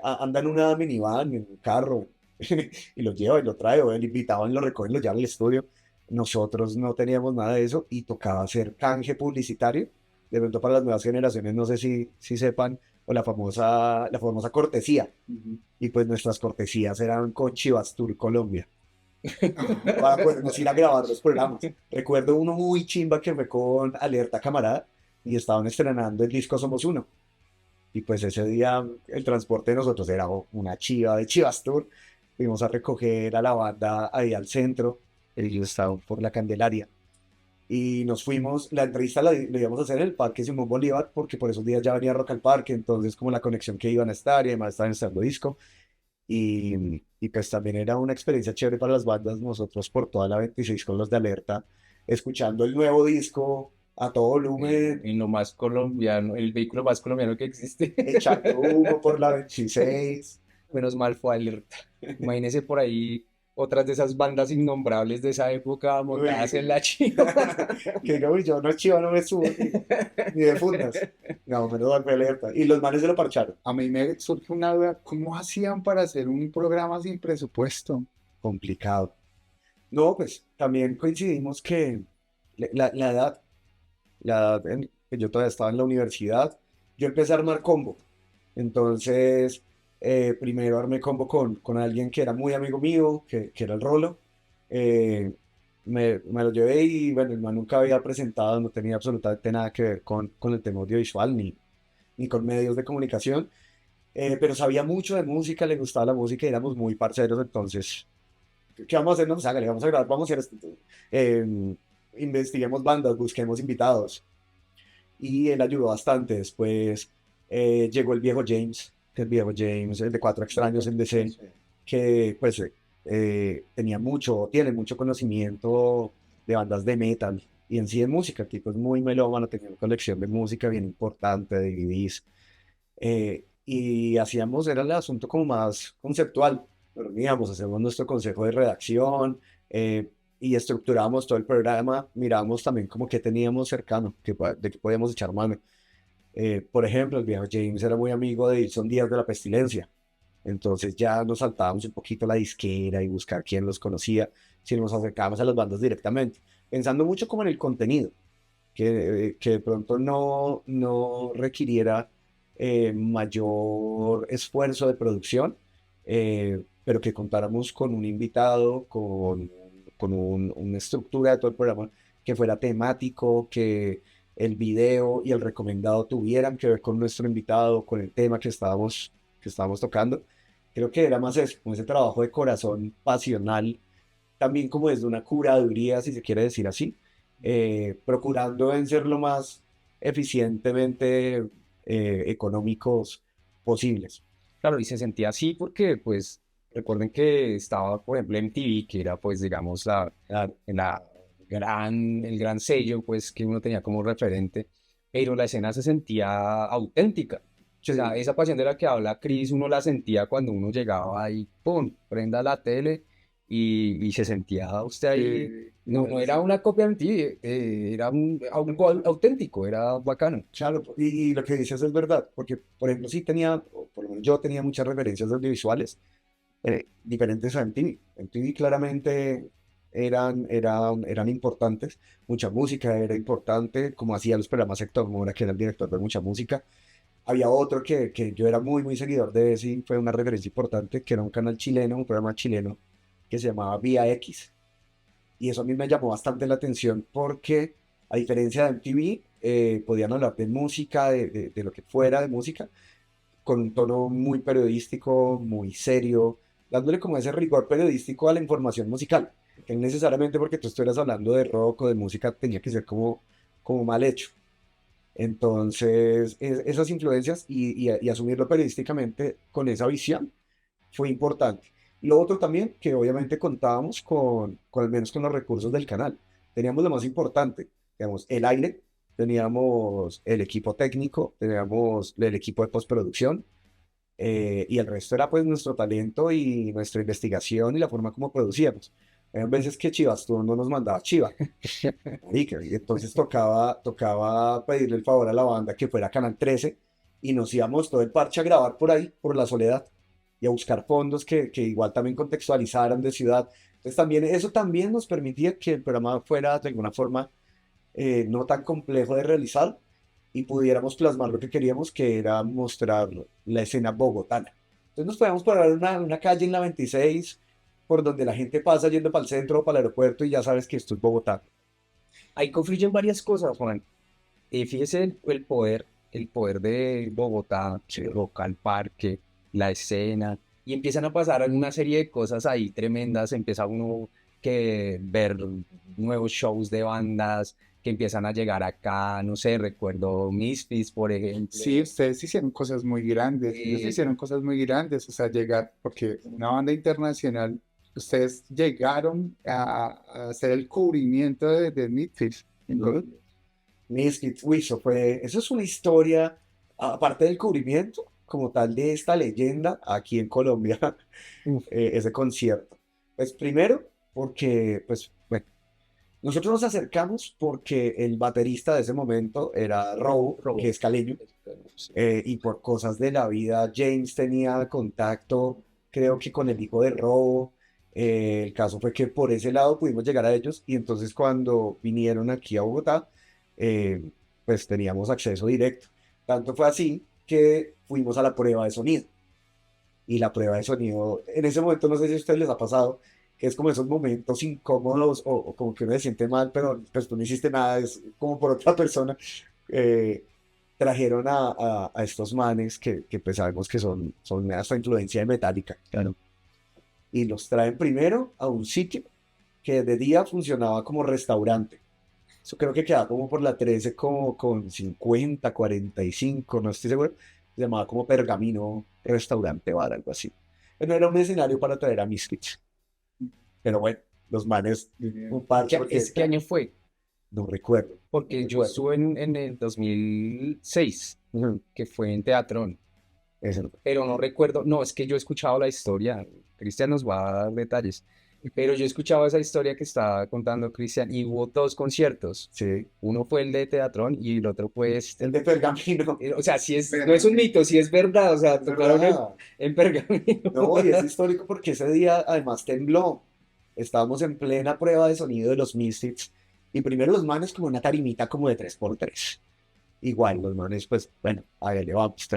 anda en una minivan, en un carro, y lo lleva y lo trae, o el invitado lo recoge y lo lleva al estudio. Nosotros no teníamos nada de eso y tocaba hacer canje publicitario. De pronto para las nuevas generaciones, no sé si sepan, o la famosa cortesía. Y pues nuestras cortesías eran con Chivas Tour Colombia, para podernos ir a grabar los programas. Recuerdo uno muy chimba que fue con Alerta Camarada y estaban estrenando el disco Somos Uno. Y pues ese día el transporte de nosotros era una chiva de Chivas Tour. Fuimos a recoger a la banda ahí al centro, ellos estaban por la Candelaria. Y nos fuimos, la entrevista la íbamos a hacer en el Parque Simón Bolívar, porque por esos días ya venía Rock al Parque, entonces como la conexión que iban a estar y además estaban estando disco. Y pues también era una experiencia chévere para las bandas, nosotros por toda la 26 con los de Alerta, escuchando el nuevo disco a todo volumen, En lo más colombiano, el vehículo más colombiano que existe. echando humo por la 26. Menos mal fue Alerta. Imagínese por ahí otras de esas bandas innombrables de esa época montadas en la chiva. Que no, yo no chivo, no me subo ni de fundas. No, menos mal fue Alerta. Y los manes se lo parcharon. A mí me surge una duda, ¿cómo hacían para hacer un programa sin presupuesto? Complicado. No, pues también coincidimos que la edad, en que yo todavía estaba en la universidad, yo empecé a armar combo. Entonces, primero armé combo con alguien que era muy amigo mío, que era el Rolo. Eh, me lo llevé y bueno, el man nunca había presentado, no tenía absolutamente nada que ver con el tema audiovisual ni con medios de comunicación, pero sabía mucho de música, le gustaba la música y éramos muy parceros. Entonces, ¿qué vamos a hacer? No, pues hágale, vamos a grabar, vamos a hacer esto. Eh, Investiguemos bandas, busquemos invitados. Y él ayudó bastante. Después llegó el viejo James, el de Cuatro Extraños en DC, que pues tiene mucho conocimiento de bandas de metal y en sí de música. El tipo es muy melómano, tenía una colección de música bien importante, de DVDs. Y era el asunto como más conceptual. Nos reuníamos, hacíamos nuestro consejo de redacción, y estructurábamos todo el programa, mirábamos también como que teníamos cercano, de que podíamos echar mano. Por ejemplo, el viejo James era muy amigo de Son Días de la Pestilencia, entonces ya nos saltábamos un poquito la disquera y buscar quién los conocía, si nos acercábamos a las bandas directamente, pensando mucho como en el contenido, que de pronto no requiriera mayor esfuerzo de producción, pero que contáramos con un invitado, con una estructura de todo el programa que fuera temático, que el video y el recomendado tuvieran que ver con nuestro invitado, con el tema que estábamos tocando. Creo que era más eso, como ese trabajo de corazón pasional, también como desde una curaduría, si se quiere decir así, procurando en ser lo más eficientemente económicos posibles. Claro, y se sentía así porque, pues, recuerden que estaba, por ejemplo, MTV, que era, pues, digamos, el gran sello, pues, que uno tenía como referente, pero la escena se sentía auténtica. O sea, esa pasión de la que habla Chris, uno la sentía cuando uno llegaba ahí, ¡pum!, prenda la tele y se sentía usted ahí. No era una copia de MTV, era algo auténtico, era bacano. Claro, y lo que dices es verdad, porque, por ejemplo, sí tenía, o por lo menos yo tenía muchas referencias audiovisuales diferentes a MTV. MTV claramente eran importantes, mucha música era importante, como hacía los programas Héctor Mora, que era el director de mucha música. Había otro que yo era muy, muy seguidor de ese, y fue una referencia importante, que era un canal chileno, un programa chileno, que se llamaba Vía X. Y eso a mí me llamó bastante la atención porque, a diferencia de MTV, podían hablar de música, de lo que fuera de música, con un tono muy periodístico, muy serio, dándole como ese rigor periodístico a la información musical, que no necesariamente porque tú estuvieras hablando de rock o de música tenía que ser como mal hecho. Entonces, esas influencias y asumirlo periodísticamente con esa visión fue importante. Lo otro también, que obviamente contábamos con al menos con los recursos del canal. Teníamos lo más importante, digamos, el aire, teníamos el equipo técnico, teníamos el equipo de postproducción, y el resto era pues nuestro talento y nuestra investigación y la forma como producíamos. Hay veces que Chivas tú no nos mandaba Chiva, marica, y entonces tocaba pedirle el favor a la banda que fuera Canal 13 y nos íbamos todo el parche a grabar por ahí, por la Soledad, y a buscar fondos que igual también contextualizaran de ciudad. Entonces también eso también nos permitía que el programa fuera de alguna forma no tan complejo de realizar y pudiéramos plasmar lo que queríamos, que era mostrar la escena bogotana. Entonces nos podíamos parar en una calle en la 26 por donde la gente pasa yendo para el centro o para el aeropuerto y ya sabes que esto es Bogotá. Ahí confluyen varias cosas, Juan. Fíjese el poder de Bogotá, el local parque, la escena, y empiezan a pasar una serie de cosas ahí tremendas. Empieza uno que ver nuevos shows de bandas que empiezan a llegar acá, no sé, recuerdo Misfits, por ejemplo. Sí, ustedes hicieron cosas muy grandes, ellos hicieron cosas muy grandes, o sea, llegar, porque una banda internacional, ustedes llegaron a hacer el cubrimiento de Misfits en Colombia. Misfits, uy, eso es una historia, aparte del cubrimiento, como tal de esta leyenda aquí en Colombia, ese concierto. Pues primero, porque, pues, bueno, nosotros nos acercamos porque el baterista de ese momento era Robo, que es caleño, y por cosas de la vida, James tenía contacto, creo que con el hijo de Robo. El caso fue que por ese lado pudimos llegar a ellos, y entonces cuando vinieron aquí a Bogotá, eh, pues teníamos acceso directo. Tanto fue así que fuimos a la prueba de sonido. Y la prueba de sonido, en ese momento, no sé si a ustedes les ha pasado, que es como esos momentos incómodos o como que uno se siente mal, pero pues tú no hiciste nada, es como por otra persona. Eh, Trajeron a estos manes que pues sabemos que son hasta influencia de Metallica. Claro. Y los traen primero a un sitio que de día funcionaba como restaurante. Eso creo que quedaba como por la 13, como con 50, 45, no estoy seguro. Se llamaba como Pergamino Restaurante Bar, algo así. No era un escenario para traer a Misfits. Pero bueno, los manes, un parche, porque ¿Qué año fue? no recuerdo. Porque yo estuve en el 2006, que fue en Teatrón, Ese no. pero no recuerdo, no, es que yo he escuchado la historia, Cristian nos va a dar detalles, pero yo he escuchado esa historia que está contando Cristian y hubo dos conciertos, Sí, uno fue el de Teatrón y el otro fue este. el de Pergamino. O sea, no es un mito, sí es verdad, o sea, tocaron ¿Verdad? en Pergamino. No, y es histórico porque ese día además tembló. Estábamos en plena prueba de sonido de los Misfits. Y primero los manes como una tarimita como de 3x3. Igual, los manes, pues, bueno, a ver, le vamos,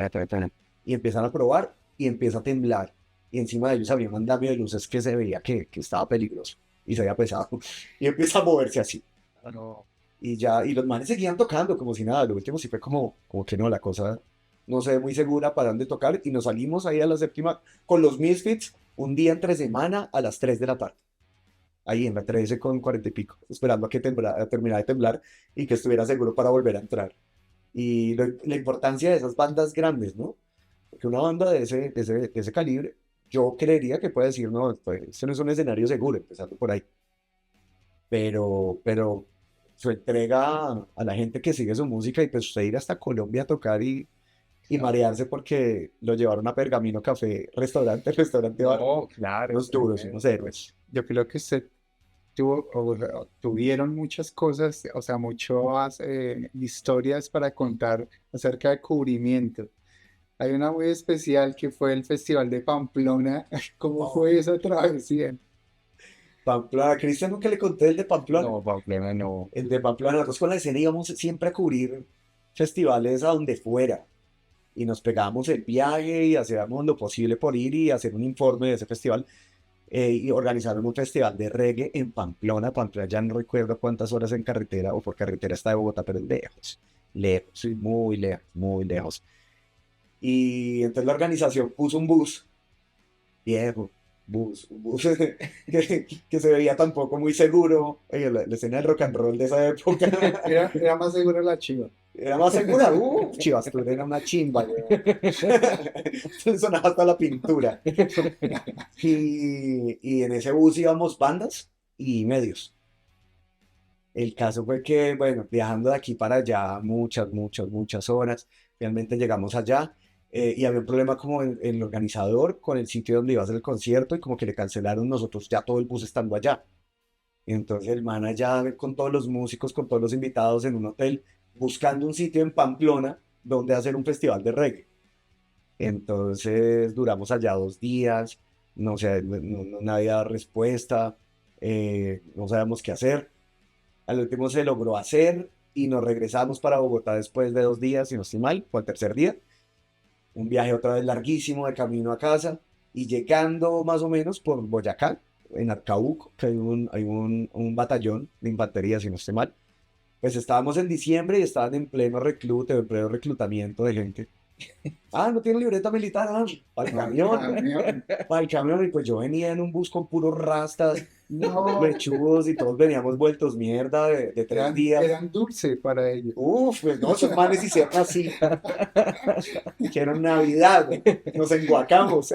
y empiezan a probar y empieza a temblar. Y encima de ellos había un andamio de luces que se veía que estaba peligroso y se veía pesado. Y empieza a moverse así. No. Y ya, y los manes seguían tocando como si nada. Lo último sí fue como que no, la cosa no se ve muy segura para dónde tocar. Y nos salimos ahí a la séptima con los Misfits un día entre semana a las 3 de la tarde. Ahí en la 13 con 40 y pico, esperando a que terminara de temblar y que estuviera seguro para volver a entrar. Y la importancia de esas bandas grandes, ¿no? Porque una banda de ese calibre, yo creería que puede decir, no, pues, este no es un escenario seguro, empezando por ahí. Pero su entrega a la gente que sigue su música y pues usted ir hasta Colombia a tocar y marearse porque lo llevaron a Pergamino Café, restaurante bar, No, claro. unos duros, unos héroes. Yo creo que usted tuvieron muchas cosas, o sea, muchas historias para contar acerca de cubrimiento. Hay una muy especial que fue el Festival de Pamplona. ¿Cómo fue esa travesía? Pamplona, a Cristian nunca le conté el de Pamplona. No, Pamplona no. El de Pamplona, nosotros con la escena íbamos siempre a cubrir festivales a donde fuera. Y nos pegábamos el viaje y hacíamos lo posible por ir y hacer un informe de ese festival. Y organizaron un festival de reggae en Pamplona. Pamplona ya no recuerdo cuántas horas en carretera o por carretera está de Bogotá, pero lejos, lejos, sí, muy lejos, muy lejos. Y entonces la organización puso un bus, viejo, un bus que se veía tampoco muy seguro. Oye, la escena del rock and roll de esa época Era más seguro la chiva. era más segura. Chivas Tour era una chimba, weón. Sonaba hasta la pintura. Y en ese bus íbamos bandas y medios. El caso fue que, bueno, viajando de aquí para allá muchas horas, finalmente llegamos allá y había un problema como en el organizador con el sitio donde iba a ser el concierto y como que le cancelaron nosotros ya todo el bus estando allá. Y entonces el man allá con todos los músicos, con todos los invitados en un hotel, buscando un sitio en Pamplona donde hacer un festival de reggae. Entonces duramos allá 2 días, no sé, nadie daba respuesta, no sabíamos qué hacer. Al último se logró hacer y nos regresamos para Bogotá después de 2 días, si no estoy mal, fue el tercer día. Un viaje otra vez larguísimo de camino a casa y llegando más o menos por Boyacá, en Arcabuco, que hay un batallón de infantería, si no estoy mal. Pues estábamos en diciembre y estaban en pleno en pleno reclutamiento de gente. Ah, no tiene libreta militar, para el camión. Para el camión, y pues yo venía en un bus con puros rastas, No, mechudos, y todos veníamos vueltos mierda de 3 días. eran dulce para ellos. Uf, pues no, esos manes hicieron así. Dijeron Navidad, nos enguacamos.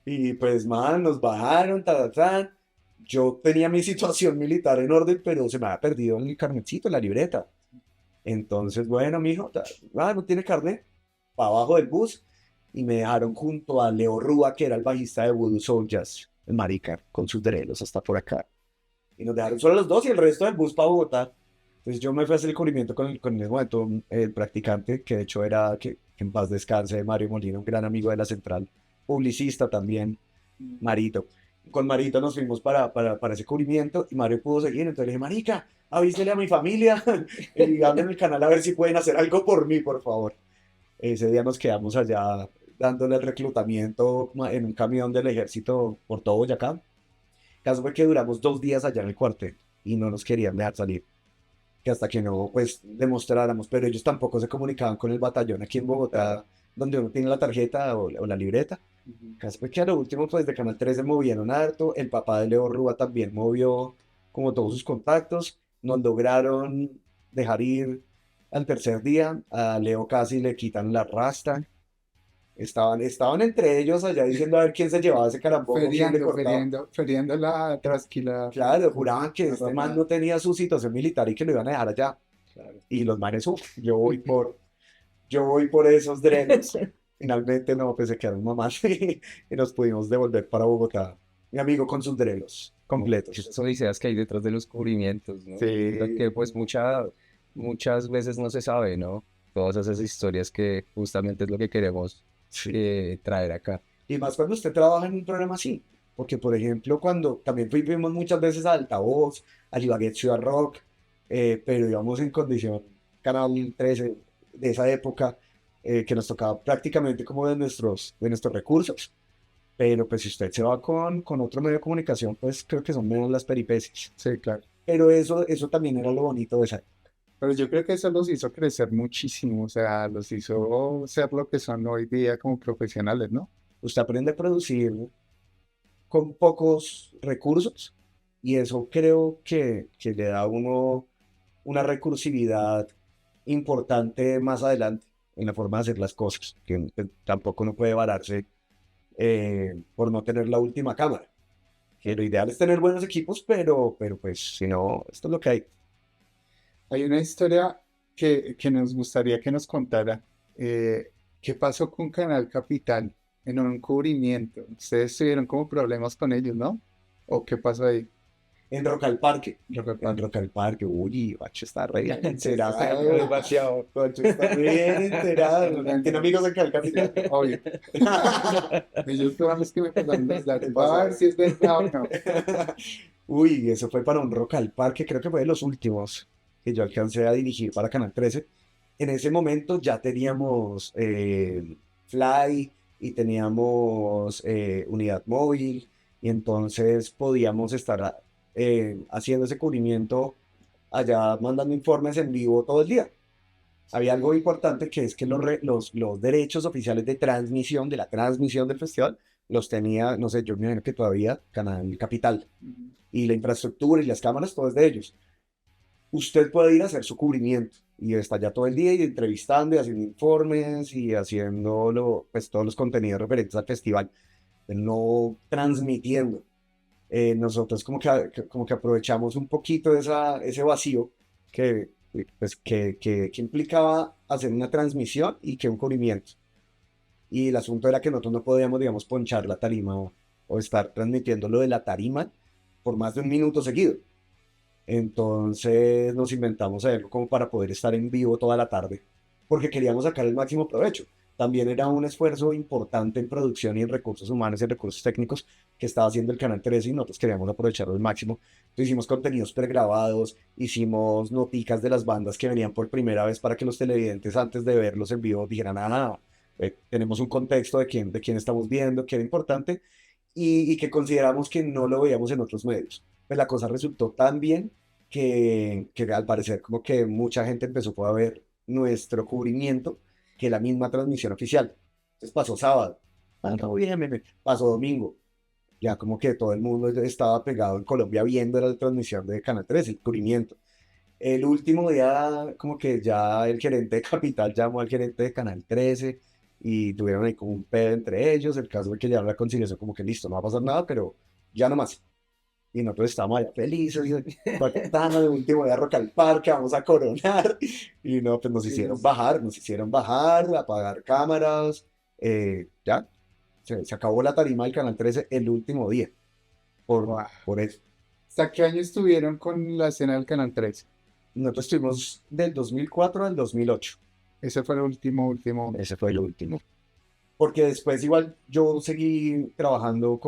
Y pues, man, nos bajaron, Yo tenía mi situación militar en orden, pero se me había perdido el carnecito, la libreta. Entonces, bueno, mijo, no tiene carnet, para abajo del bus, y me dejaron junto a Leo Rúa, que era el bajista de Voodoo Soldiers, el marica, con sus drelos hasta por acá. Y nos dejaron solo los dos y el resto del bus para Bogotá. Entonces yo me fui a hacer el cubrimiento con en ese momento el practicante, que de hecho era, que en paz descanse, Mario Molina, un gran amigo de la central, publicista también, Marito. Con Marito nos fuimos para ese cubrimiento y Mario pudo seguir. Entonces le dije, marica, avísele a mi familia y hablen en el canal a ver si pueden hacer algo por mí, por favor. Ese día nos quedamos allá dándole el reclutamiento en un camión del ejército por todo Boyacá. El caso fue que duramos 2 días allá en el cuartel y no nos querían dejar salir. Que hasta que no, pues, demostráramos, pero ellos tampoco se comunicaban con el batallón aquí en Bogotá, donde uno tiene la tarjeta o la libreta. Casi fue que a lo último, pues, de Canal 13 movieron harto, el papá de Leo Rúa también movió como todos sus contactos, nos lograron dejar ir al tercer día, a Leo casi le quitan la rasta, estaban entre ellos allá diciendo a ver quién se llevaba ese carambola, quién le cortaba. Feriando la tranquilidad. Claro, juraban que este man Nada. no tenía su situación militar y que lo iban a dejar allá. Y los manes, yo voy por esos drenes. Finalmente no, pues se quedaron mamás y nos pudimos devolver para Bogotá. Mi amigo con sus drenos completos. Esas odiseas que hay detrás de los cubrimientos, ¿no? Sí. Lo que pues muchas veces no se sabe, ¿no? Todas esas historias que justamente es lo que queremos traer acá. Y más cuando usted trabaja en un programa así. Porque, por ejemplo, cuando también fuimos muchas veces a Altavoz, a Ibagué Ciudad Rock, pero íbamos en condición Canal 13 de esa época, que nos tocaba prácticamente como de nuestros recursos. Pero pues si usted se va con otro medio de comunicación, pues creo que son menos las peripecias. Sí, claro. pero eso también era lo bonito de esa época. Pero yo creo que eso los hizo crecer muchísimo, o sea, los hizo ser lo que son hoy día como profesionales, ¿no? Usted aprende a producir con pocos recursos y eso creo que le da a uno una recursividad importante más adelante en la forma de hacer las cosas, que tampoco uno puede vararse por no tener la última cámara. Que lo ideal es tener buenos equipos, pero pues si no, esto es lo que hay. Hay una historia que nos gustaría que nos contara. ¿Qué pasó con Canal Capital en un cubrimiento? Ustedes tuvieron como problemas con ellos, ¿no? ¿O qué pasó ahí? En Rock al Parque. Lo que En pasó. Rock al Parque, uy, Bacho está re bien enterado. Está demasiado. Bacho está bien enterado. Tiene amigos en Capital. Obvio. Ellos fueron los que me pasaron los datos. El Va a ver pasado. si es verdad o no. Uy, eso fue para un Rock al Parque, creo que fue de los últimos que yo alcancé a dirigir para Canal 13. En ese momento ya teníamos Fly y teníamos unidad móvil y entonces podíamos estar haciendo ese cubrimiento allá mandando informes en vivo todo el día. Había algo importante que es que los derechos oficiales de transmisión, de la transmisión del festival, los tenía, no sé, yo me imagino que todavía Canal Capital y la infraestructura y las cámaras, todo es de ellos. Usted puede ir a hacer su cubrimiento y está ya todo el día y entrevistando y haciendo informes y haciendo pues, todos los contenidos referentes al festival, no transmitiendo. Nosotros como que aprovechamos un poquito ese vacío que, pues, que implicaba hacer una transmisión y que un cubrimiento. Y el asunto era que nosotros no podíamos, digamos, ponchar la tarima o estar transmitiendo lo de la tarima por más de un minuto seguido. Entonces nos inventamos algo como para poder estar en vivo toda la tarde, porque queríamos sacar el máximo provecho. También era un esfuerzo importante en producción y en recursos humanos y en recursos técnicos que estaba haciendo el Canal 13 y nosotros queríamos aprovecharlo al máximo. Entonces hicimos contenidos pregrabados, hicimos noticas de las bandas que venían por primera vez para que los televidentes antes de verlos en vivo dijeran, ah, tenemos un contexto de quién estamos viendo, que era importante y que consideramos que no lo veíamos en otros medios. Pues la cosa resultó tan bien que al parecer como que mucha gente empezó a ver nuestro cubrimiento que la misma transmisión oficial. Entonces pasó sábado, ah, no, bien, pasó domingo, ya como que todo el mundo estaba pegado en Colombia viendo la transmisión de Canal 13, el cubrimiento. El último día, como que ya el gerente de Capital llamó al gerente de Canal 13 y tuvieron ahí como un pedo entre ellos. El caso de que ya la conciliación, como que listo, no va a pasar nada, pero ya no más. Y nosotros estamos allá felices, y bacano, de último día Rock al Parque, vamos a coronar. Y no, pues nos hicieron bajar, apagar cámaras. Ya, se acabó la tarima del Canal 13 el último día, Wow. por eso. ¿Hasta qué año estuvieron con la escena del Canal 13? Nosotros estuvimos del 2004 al 2008. Ese fue el último. Ese fue el último. Porque después igual yo seguí trabajando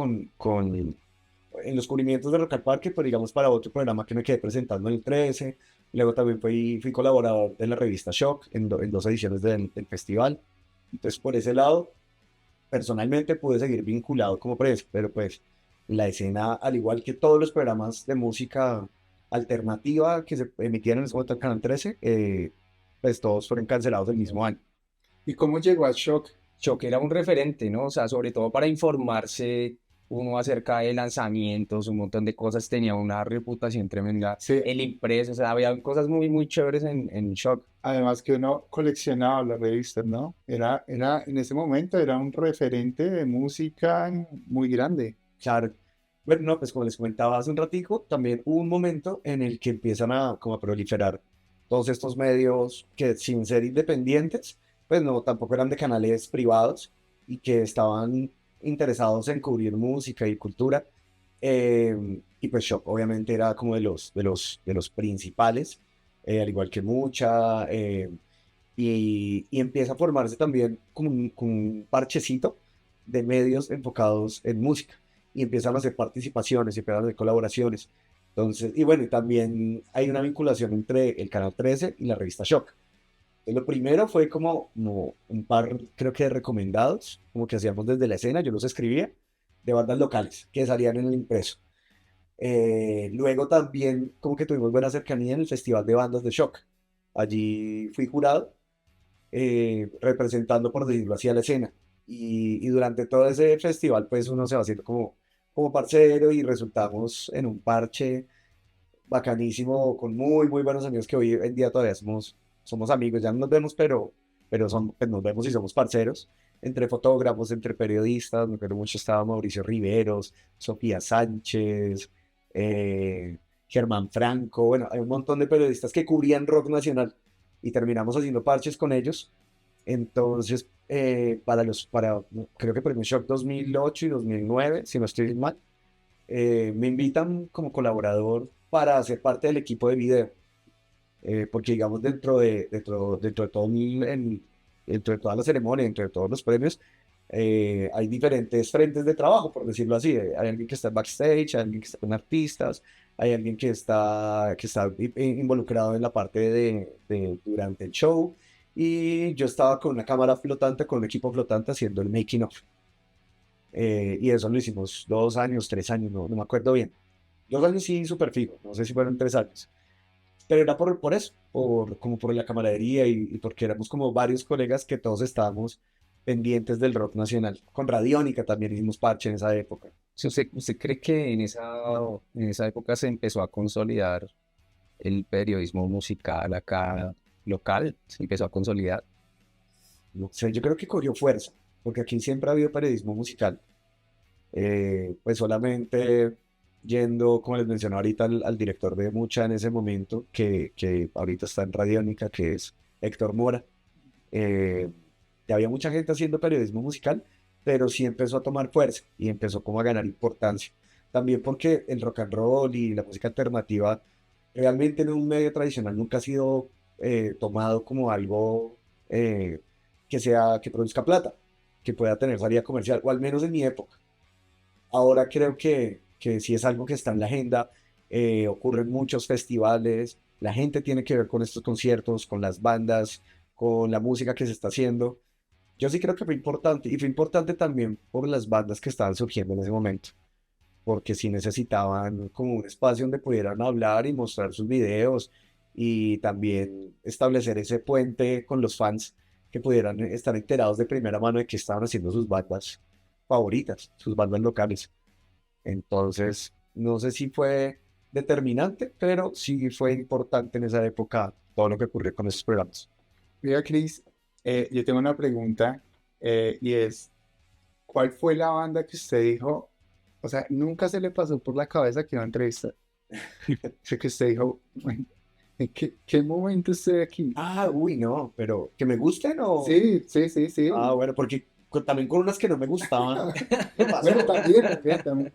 en los cubrimientos de Rock al Parque, pero digamos para otro programa que me quedé presentando en el 13. Luego también fui colaborador de la revista Shock en dos ediciones del festival. Entonces por ese lado, personalmente pude seguir vinculado como preso, pero pues la escena, al igual que todos los programas de música alternativa que se emitían en ese momento en Canal 13, pues todos fueron cancelados el mismo año. ¿Y cómo llegó a Shock? Shock era un referente, ¿no? O sea, sobre todo para informarse uno acerca de lanzamientos, un montón de cosas, tenía una reputación tremenda. Sí, El impreso, o sea, había cosas muy, muy chéveres en Shock. además que uno coleccionaba las revistas, ¿no? En ese momento era un referente de música muy grande. Claro. Bueno, no, pues como les comentaba hace un ratico, también hubo un momento en el que empiezan como a proliferar todos estos medios que sin ser independientes, pues no, tampoco eran de canales privados y que estaban interesados en cubrir música y cultura. Y pues Shock obviamente era como de los principales, al igual que Mucha, y empieza a formarse también como un parchecito de medios enfocados en música y empiezan a hacer participaciones y empiezan a hacer colaboraciones. Entonces, y bueno, y también hay una vinculación entre el Canal 13 y la revista Shock. Lo primero fue como un par, creo que de recomendados, como que hacíamos desde la escena, yo los escribía, de bandas locales que salían en el impreso. Luego también como que tuvimos buena cercanía en el Festival de Bandas de Shock. Allí fui jurado, representando, por decirlo así, a la escena. Y durante todo ese festival, pues uno se va haciendo como parcero y resultamos en un parche bacanísimo con muy, muy buenos amigos que hoy en día todavía somos amigos. Ya no nos vemos, pues nos vemos y somos parceros. Entre fotógrafos, entre periodistas, me acuerdo mucho estaba Mauricio Riveros, Sofía Sánchez, Germán Franco, bueno, hay un montón de periodistas que cubrían rock nacional y terminamos haciendo parches con ellos. Entonces, creo que Premio Shock 2008 y 2009, si no estoy mal, me invitan como colaborador para ser parte del equipo de video, porque digamos dentro de todo dentro de toda la ceremonia, dentro de todos los premios, hay diferentes frentes de trabajo, por decirlo así. Hay alguien que está backstage, hay alguien que está con artistas, hay alguien que está involucrado en la parte durante el show, y yo estaba con una cámara flotante, con un equipo flotante haciendo el making of. Y eso lo hicimos 2 años, 3 años, no me acuerdo bien. 2 años sí, súper fijo, no sé si fueron 3 años. Pero era por eso, como por la camaradería y porque éramos como varios colegas que todos estábamos pendientes del rock nacional. Con Radiónica también hicimos parche en esa época. Si ¿Usted cree que en esa época se empezó a consolidar el periodismo musical acá local? Se empezó a consolidar. No sé, yo creo que cogió fuerza, porque aquí siempre ha habido periodismo musical. Pues solamente yendo, como les mencioné ahorita, al director de Mucha en ese momento, que ahorita está en Radiónica, que es Héctor Mora. eh, ya había mucha gente haciendo periodismo musical, pero sí empezó a tomar fuerza y empezó como a ganar importancia. También porque el rock and roll y la música alternativa realmente en un medio tradicional nunca ha sido tomado como algo que produzca plata, que pueda tener salida comercial, o al menos en mi época. Ahora creo que sí es algo que está en la agenda, ocurren muchos festivales, la gente tiene que ver con estos conciertos, con las bandas, con la música que se está haciendo. Yo sí creo que fue importante, y fue importante también por las bandas que estaban surgiendo en ese momento, porque sí necesitaban como un espacio donde pudieran hablar y mostrar sus videos, y también establecer ese puente con los fans que pudieran estar enterados de primera mano de qué estaban haciendo sus bandas favoritas, sus bandas locales. Entonces, no sé si fue determinante, pero sí fue importante en esa época todo lo que ocurrió con esos programas. Mira, Cris, yo tengo una pregunta y es, ¿cuál fue la banda que usted dijo, o sea, nunca se le pasó por la cabeza que iba a entrevistar? O que usted dijo, "Bueno, ¿en qué momento estoy aquí?" Ah, uy, no, pero que me gusten o... Sí, sí, sí, sí. Ah, bueno, porque también con unas que no me gustaban. ¿Qué pasó? Bueno, también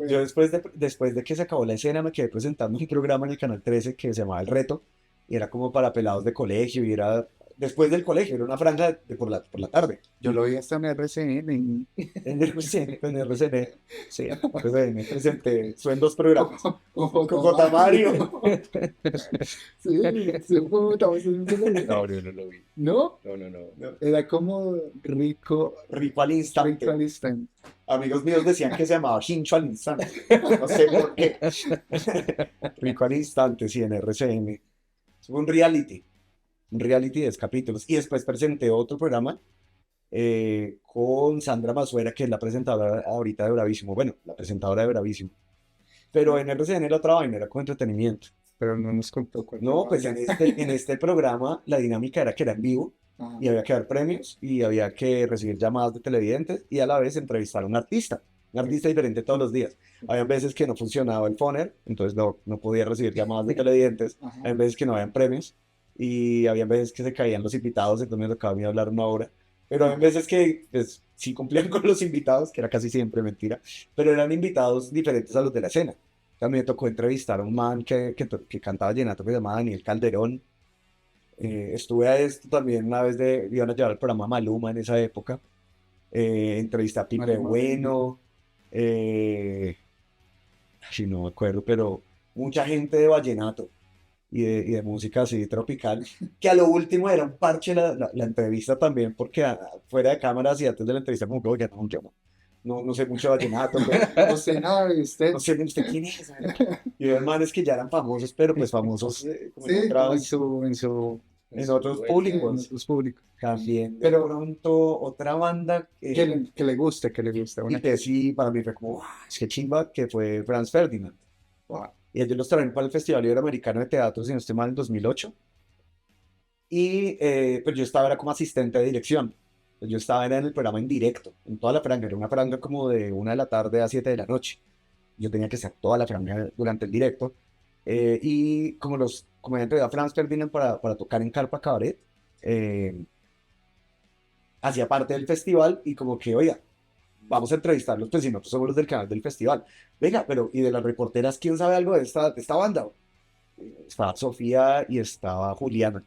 Yo puede. después de que se acabó la escena me quedé presentando un programa en el Canal 13 que se llamaba El Reto, y era como para pelados de colegio, y era después del colegio, era una franja por la tarde. Yo lo vi hasta en RCN. En RCN, sí, RCN, presenté, fue en 2 programas. Con J. Mario. Sí, sí, No, no lo vi. ¿no? No, no, no. No, Era como rico, Rico al instante. rico al instante. Amigos míos decían que se llamaba Hincho al instante. No sé por qué. Rico al instante, sí, en RCN. Fue un reality de 10 capítulos. Y después presenté otro programa con Sandra Masuera, que es la presentadora ahorita de Bravísimo. Bueno, la presentadora de Bravísimo. Pero en RCN era otra vaina, era con entretenimiento. Pero no nos contó cuál No, fue pues la en este programa la dinámica era que era en vivo, banda. y había que dar premios y había que recibir llamadas de televidentes y a la vez entrevistar a un artista diferente todos los días. Había veces que no funcionaba el phoner, entonces no podía recibir llamadas de televidentes. Ajá. Había veces que no habían premios, y había veces que se caían los invitados, entonces me tocaba a mí hablar 1 hora. Pero había veces que pues, sí cumplían con los invitados, que era casi siempre mentira, pero eran invitados diferentes a los de la escena. También me tocó entrevistar a un man que cantaba vallenato, que se llamaba Daniel Calderón. Estuve a esto también una vez, iban a llevar el programa Maluma en esa época. Entrevisté a Pipe Maluma. Bueno. Sí, no me acuerdo, pero mucha gente de vallenato y de música así tropical, que a lo último era un parche la entrevista también, porque fuera de cámaras y antes de la entrevista como que, oye, no, yo no sé mucho de vallenato, pero No sé nada de usted. no sé usted quién es. Y los manes que ya eran famosos, pero pues famosos como Sí, como en otros públicos en otros públicos. también. De Pero pronto, otra banda que le guste. y que sí, para mí fue como, "Uah, es que chimba", que fue Franz Ferdinand. Y ellos los trajeron para el Festival Iberoamericano de Teatro, si no estoy mal, en 2008. Y pues yo estaba era como asistente de dirección. Yo estaba era en el programa en directo, en toda la franja. Era una franja como de 1 de la tarde a 7 de la noche. Yo tenía que estar toda la franja durante el directo. Y como los comediantes de Franz Ferdinand para tocar en Carpa Cabaret, eh, hacía parte del festival y como que, oiga, vamos a entrevistarlos, pues si nosotros somos los del canal del festival. Venga, pero ¿y de las reporteras quién sabe algo de esta banda? Estaba Sofía y estaba Juliana.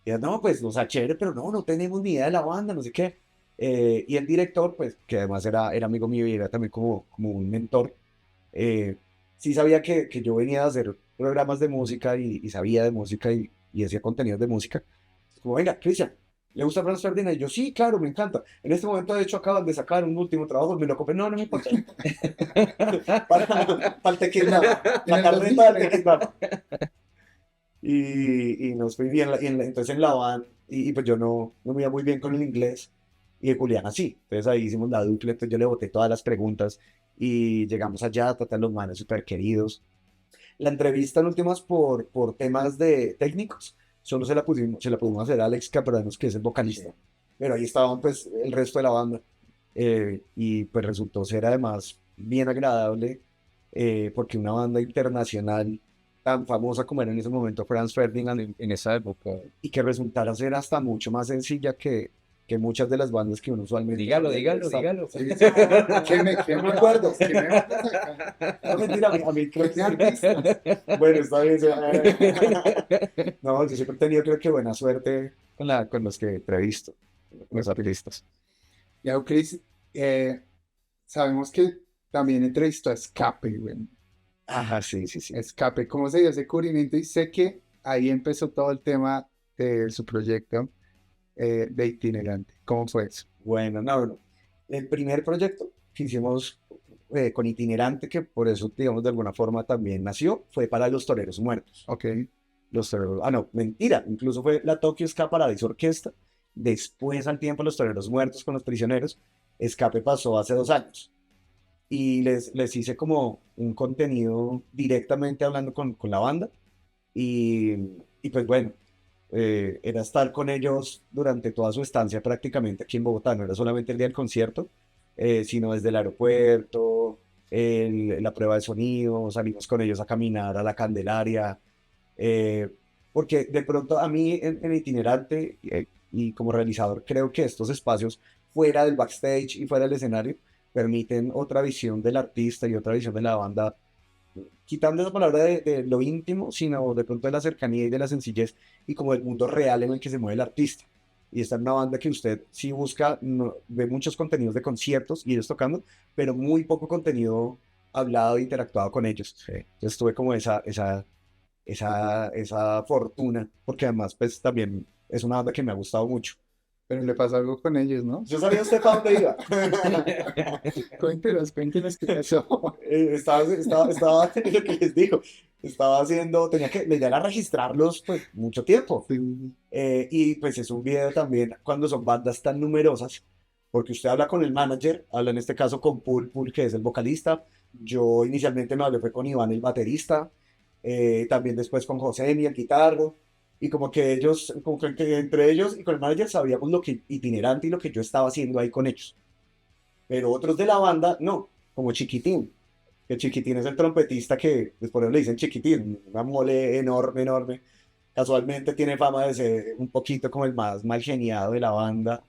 Y ella, no, pues, o sea, chévere, pero no tenemos ni idea de la banda, no sé qué. Y el director, pues, que además era amigo mío y era también como un mentor, eh, sí sabía que yo venía a hacer programas de música y sabía de música y hacía contenidos de música. Como, venga, Cristian, ¿le gusta Franz Ferdinand? Y yo, sí, claro, me encanta. En este momento, de hecho, acaban de sacar un último trabajo, me lo compré. No me importa. Para el tequila, En la el carreta 2003. del tequila. Y nos fui bien, entonces en la van, y pues yo no me iba muy bien con el inglés, y Juliana sí, entonces ahí hicimos la dupla, entonces yo le boté todas las preguntas, y llegamos allá, total los manes súper queridos. La entrevista en últimas por temas de técnicos, solo se la pudimos hacer a Alex Capranos, que es el vocalista, pero ahí estaban pues el resto de la banda, y pues resultó ser además bien agradable, porque una banda internacional tan famosa como era en ese momento Franz Ferdinand, En esa época. y que resultara ser hasta mucho más sencilla que muchas de las bandas que uno usualmente... Dígalo. Sí, sí. ¿Qué No me me acuerdo. ¿Qué me mandas acá? No, mentira, a mí creo ¿Por que qué sí. artistas? Bueno, está bien. No, yo siempre he tenido, creo que buena suerte con los que entrevisto, los artistas. Ya, Chris, sabemos que también entrevistó a Escape, güey. Ajá, sí. Escape, ¿cómo se dio ese cubrimiento? Y sé que ahí empezó todo el tema de su proyecto de itinerante. ¿Cómo fue eso? Bueno, no. El primer proyecto que hicimos con Itinerante, que por eso, digamos, de alguna forma también nació, fue para los Toreros Muertos. Ok, No, mentira, incluso fue la Tokyo Ska Paradise Orquesta. Después, al tiempo, los Toreros Muertos con los Prisioneros. Escape pasó hace 2 años. Y les hice como un contenido directamente hablando con la banda. Y, y pues bueno, era estar con ellos durante toda su estancia prácticamente aquí en Bogotá. No era solamente el día del concierto, sino desde el aeropuerto, la prueba de sonido, salimos con ellos a caminar a la Candelaria. eh, Porque de pronto a mí en itinerante y como realizador creo que estos espacios fuera del backstage y fuera del escenario permiten otra visión del artista y otra visión de la banda, quitando esa palabra de lo íntimo, sino de pronto de la cercanía y de la sencillez y como del mundo real en el que se mueve el artista. Y esta es una banda que usted sí busca, ve muchos contenidos de conciertos y ellos tocando, pero muy poco contenido hablado e interactuado con ellos. Entonces tuve como esa fortuna, porque además pues también es una banda que me ha gustado mucho. pero le pasó algo con ellos, ¿no? Yo sabía usted para dónde iba. Cuéntenos qué pasó. Estaba, lo que les digo, estaba haciendo, la idea era registrarlos pues mucho tiempo. Sí, Y pues es un video también cuando son bandas tan numerosas, porque usted habla con el manager, habla en este caso con Pul, que es el vocalista. Yo inicialmente me hablé fue con Iván, el baterista, también después con José, el guitarro, y como que ellos, como que entre ellos y con el manager sabíamos lo que itinerante y lo que yo estaba haciendo ahí con ellos. Pero otros de la banda, no, como Chiquitín, que Chiquitín es el trompetista que después le dicen Chiquitín, una mole enorme. Casualmente tiene fama de ser un poquito como el más mal geniado de la banda.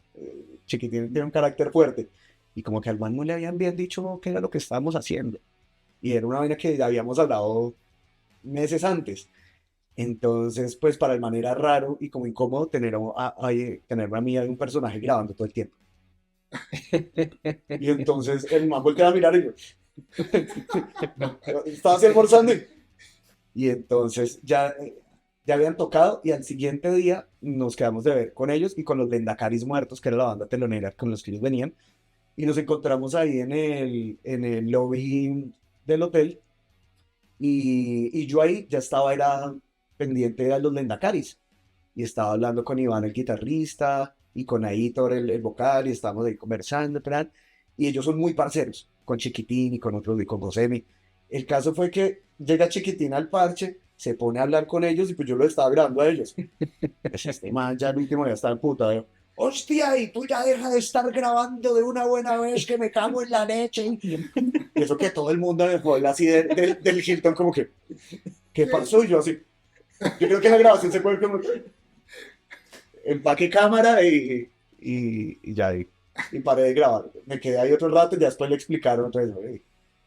Chiquitín tiene un carácter fuerte. Y como que al man no le habían bien dicho qué era lo que estábamos haciendo. Y era una vaina que ya habíamos hablado meses antes. Entonces, pues para el man era raro y como incómodo tener a mí a un personaje grabando todo el tiempo. Y entonces el man voltea a mirar y yo, estaba así almorzando. Y entonces ya habían tocado y al siguiente día nos quedamos de ver con ellos y con los Lendacaris Muertos, que era la banda telonera con los que ellos venían. y nos encontramos ahí en el lobby del hotel y yo ahí ya estaba, era pendiente de los Lendacaris y estaba hablando con Iván, el guitarrista, y con Aitor, el vocal, y estábamos ahí conversando, plan, y ellos son muy parceros, con Chiquitín y con otros, y con Josemi. El caso fue que llega Chiquitín al parche, se pone a hablar con ellos, y pues yo lo estaba grabando a ellos. Pues este man ya el último ya está en puta, ¿eh? Hostia, y tú ya deja de estar grabando de una buena vez, que me cago en la leche. Y eso que todo el mundo me fue así del Hilton, como que, ¿qué pasó? Y yo así, yo creo que la grabación se puede como empaque cámara y ya, y paré de grabar. Me quedé ahí otro rato y ya después le explicaron otra vez, "Oye,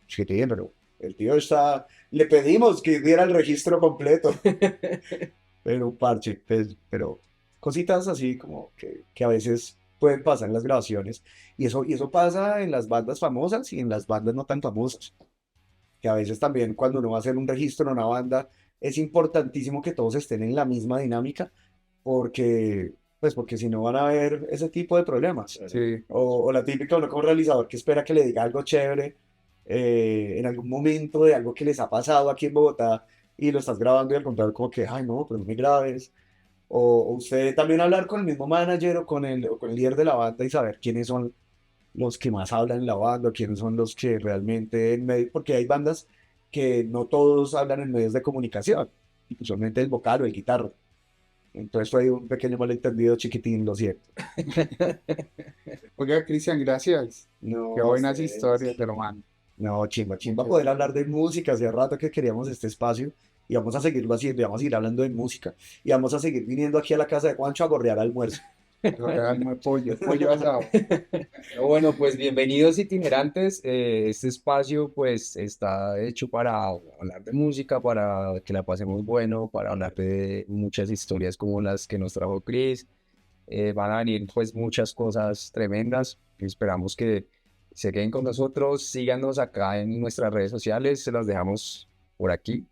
chiquitín, pero el tío está, le pedimos que diera el registro completo, pero un parche, pues, pero cositas así como que a veces pueden pasar en las grabaciones, y eso pasa en las bandas famosas y en las bandas no tan famosas, que a veces también cuando uno va a hacer un registro en una banda, es importantísimo que todos estén en la misma dinámica, porque, pues porque si no van a haber ese tipo de problemas. Sí. O la típica, uno como realizador que espera que le diga algo chévere en algún momento de algo que les ha pasado aquí en Bogotá y lo estás grabando y al contrario como que, ay no, pero no me grabes. O usted también hablar con el mismo manager o con el líder de la banda y saber quiénes son los que más hablan en la banda, quiénes son los que realmente en medio, porque hay bandas que no todos hablan en medios de comunicación, y usualmente el vocal o el guitarra. Entonces fue un pequeño malentendido chiquitín, lo siento. Oiga, Cristian, gracias. No, Qué buenas ustedes. historias, hermano. No, chimba, chimba poder hablar de música. Hace rato que queríamos este espacio y vamos a seguirlo haciendo y vamos a ir hablando de música y vamos a seguir viniendo aquí a la casa de Juancho a gorrear almuerzo. Regálame pollo asado. Bueno, pues bienvenidos itinerantes. Este espacio pues está hecho para hablar de música, para que la pasemos bueno, para hablar de muchas historias como las que nos trajo Chris. Van a venir pues muchas cosas tremendas. Esperamos que se queden con nosotros, síganos acá en nuestras redes sociales, se las dejamos por aquí,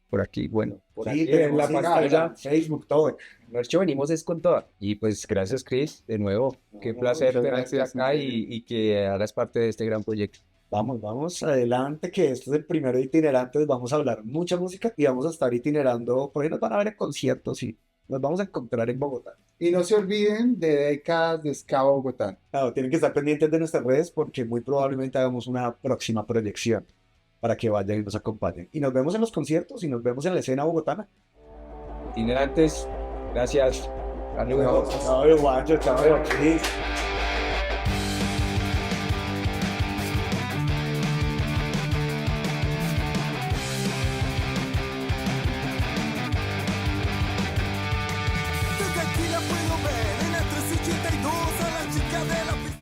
bueno, por Sí, aquí en tenemos la Instagram, pantalla. Facebook, todo. Mercho, venimos es con toda. Y pues gracias, Chris, de nuevo. Qué No, placer muchas tenerte gracias. acá y que hagas parte de este gran proyecto. Vamos, vamos adelante, que este es el primero de itinerantes. Vamos a hablar mucha música y vamos a estar itinerando. Por ahí nos van a ver en conciertos y nos vamos a encontrar en Bogotá. Y no se olviden de décadas de ska Bogotá. Claro, tienen que estar pendientes de nuestras redes porque muy probablemente hagamos una próxima proyección para que vayan y nos acompañen. Y nos vemos en los conciertos y nos vemos en la escena bogotana. Itinerantes, gracias. Saludos. Chao, guacho, chao, Cris.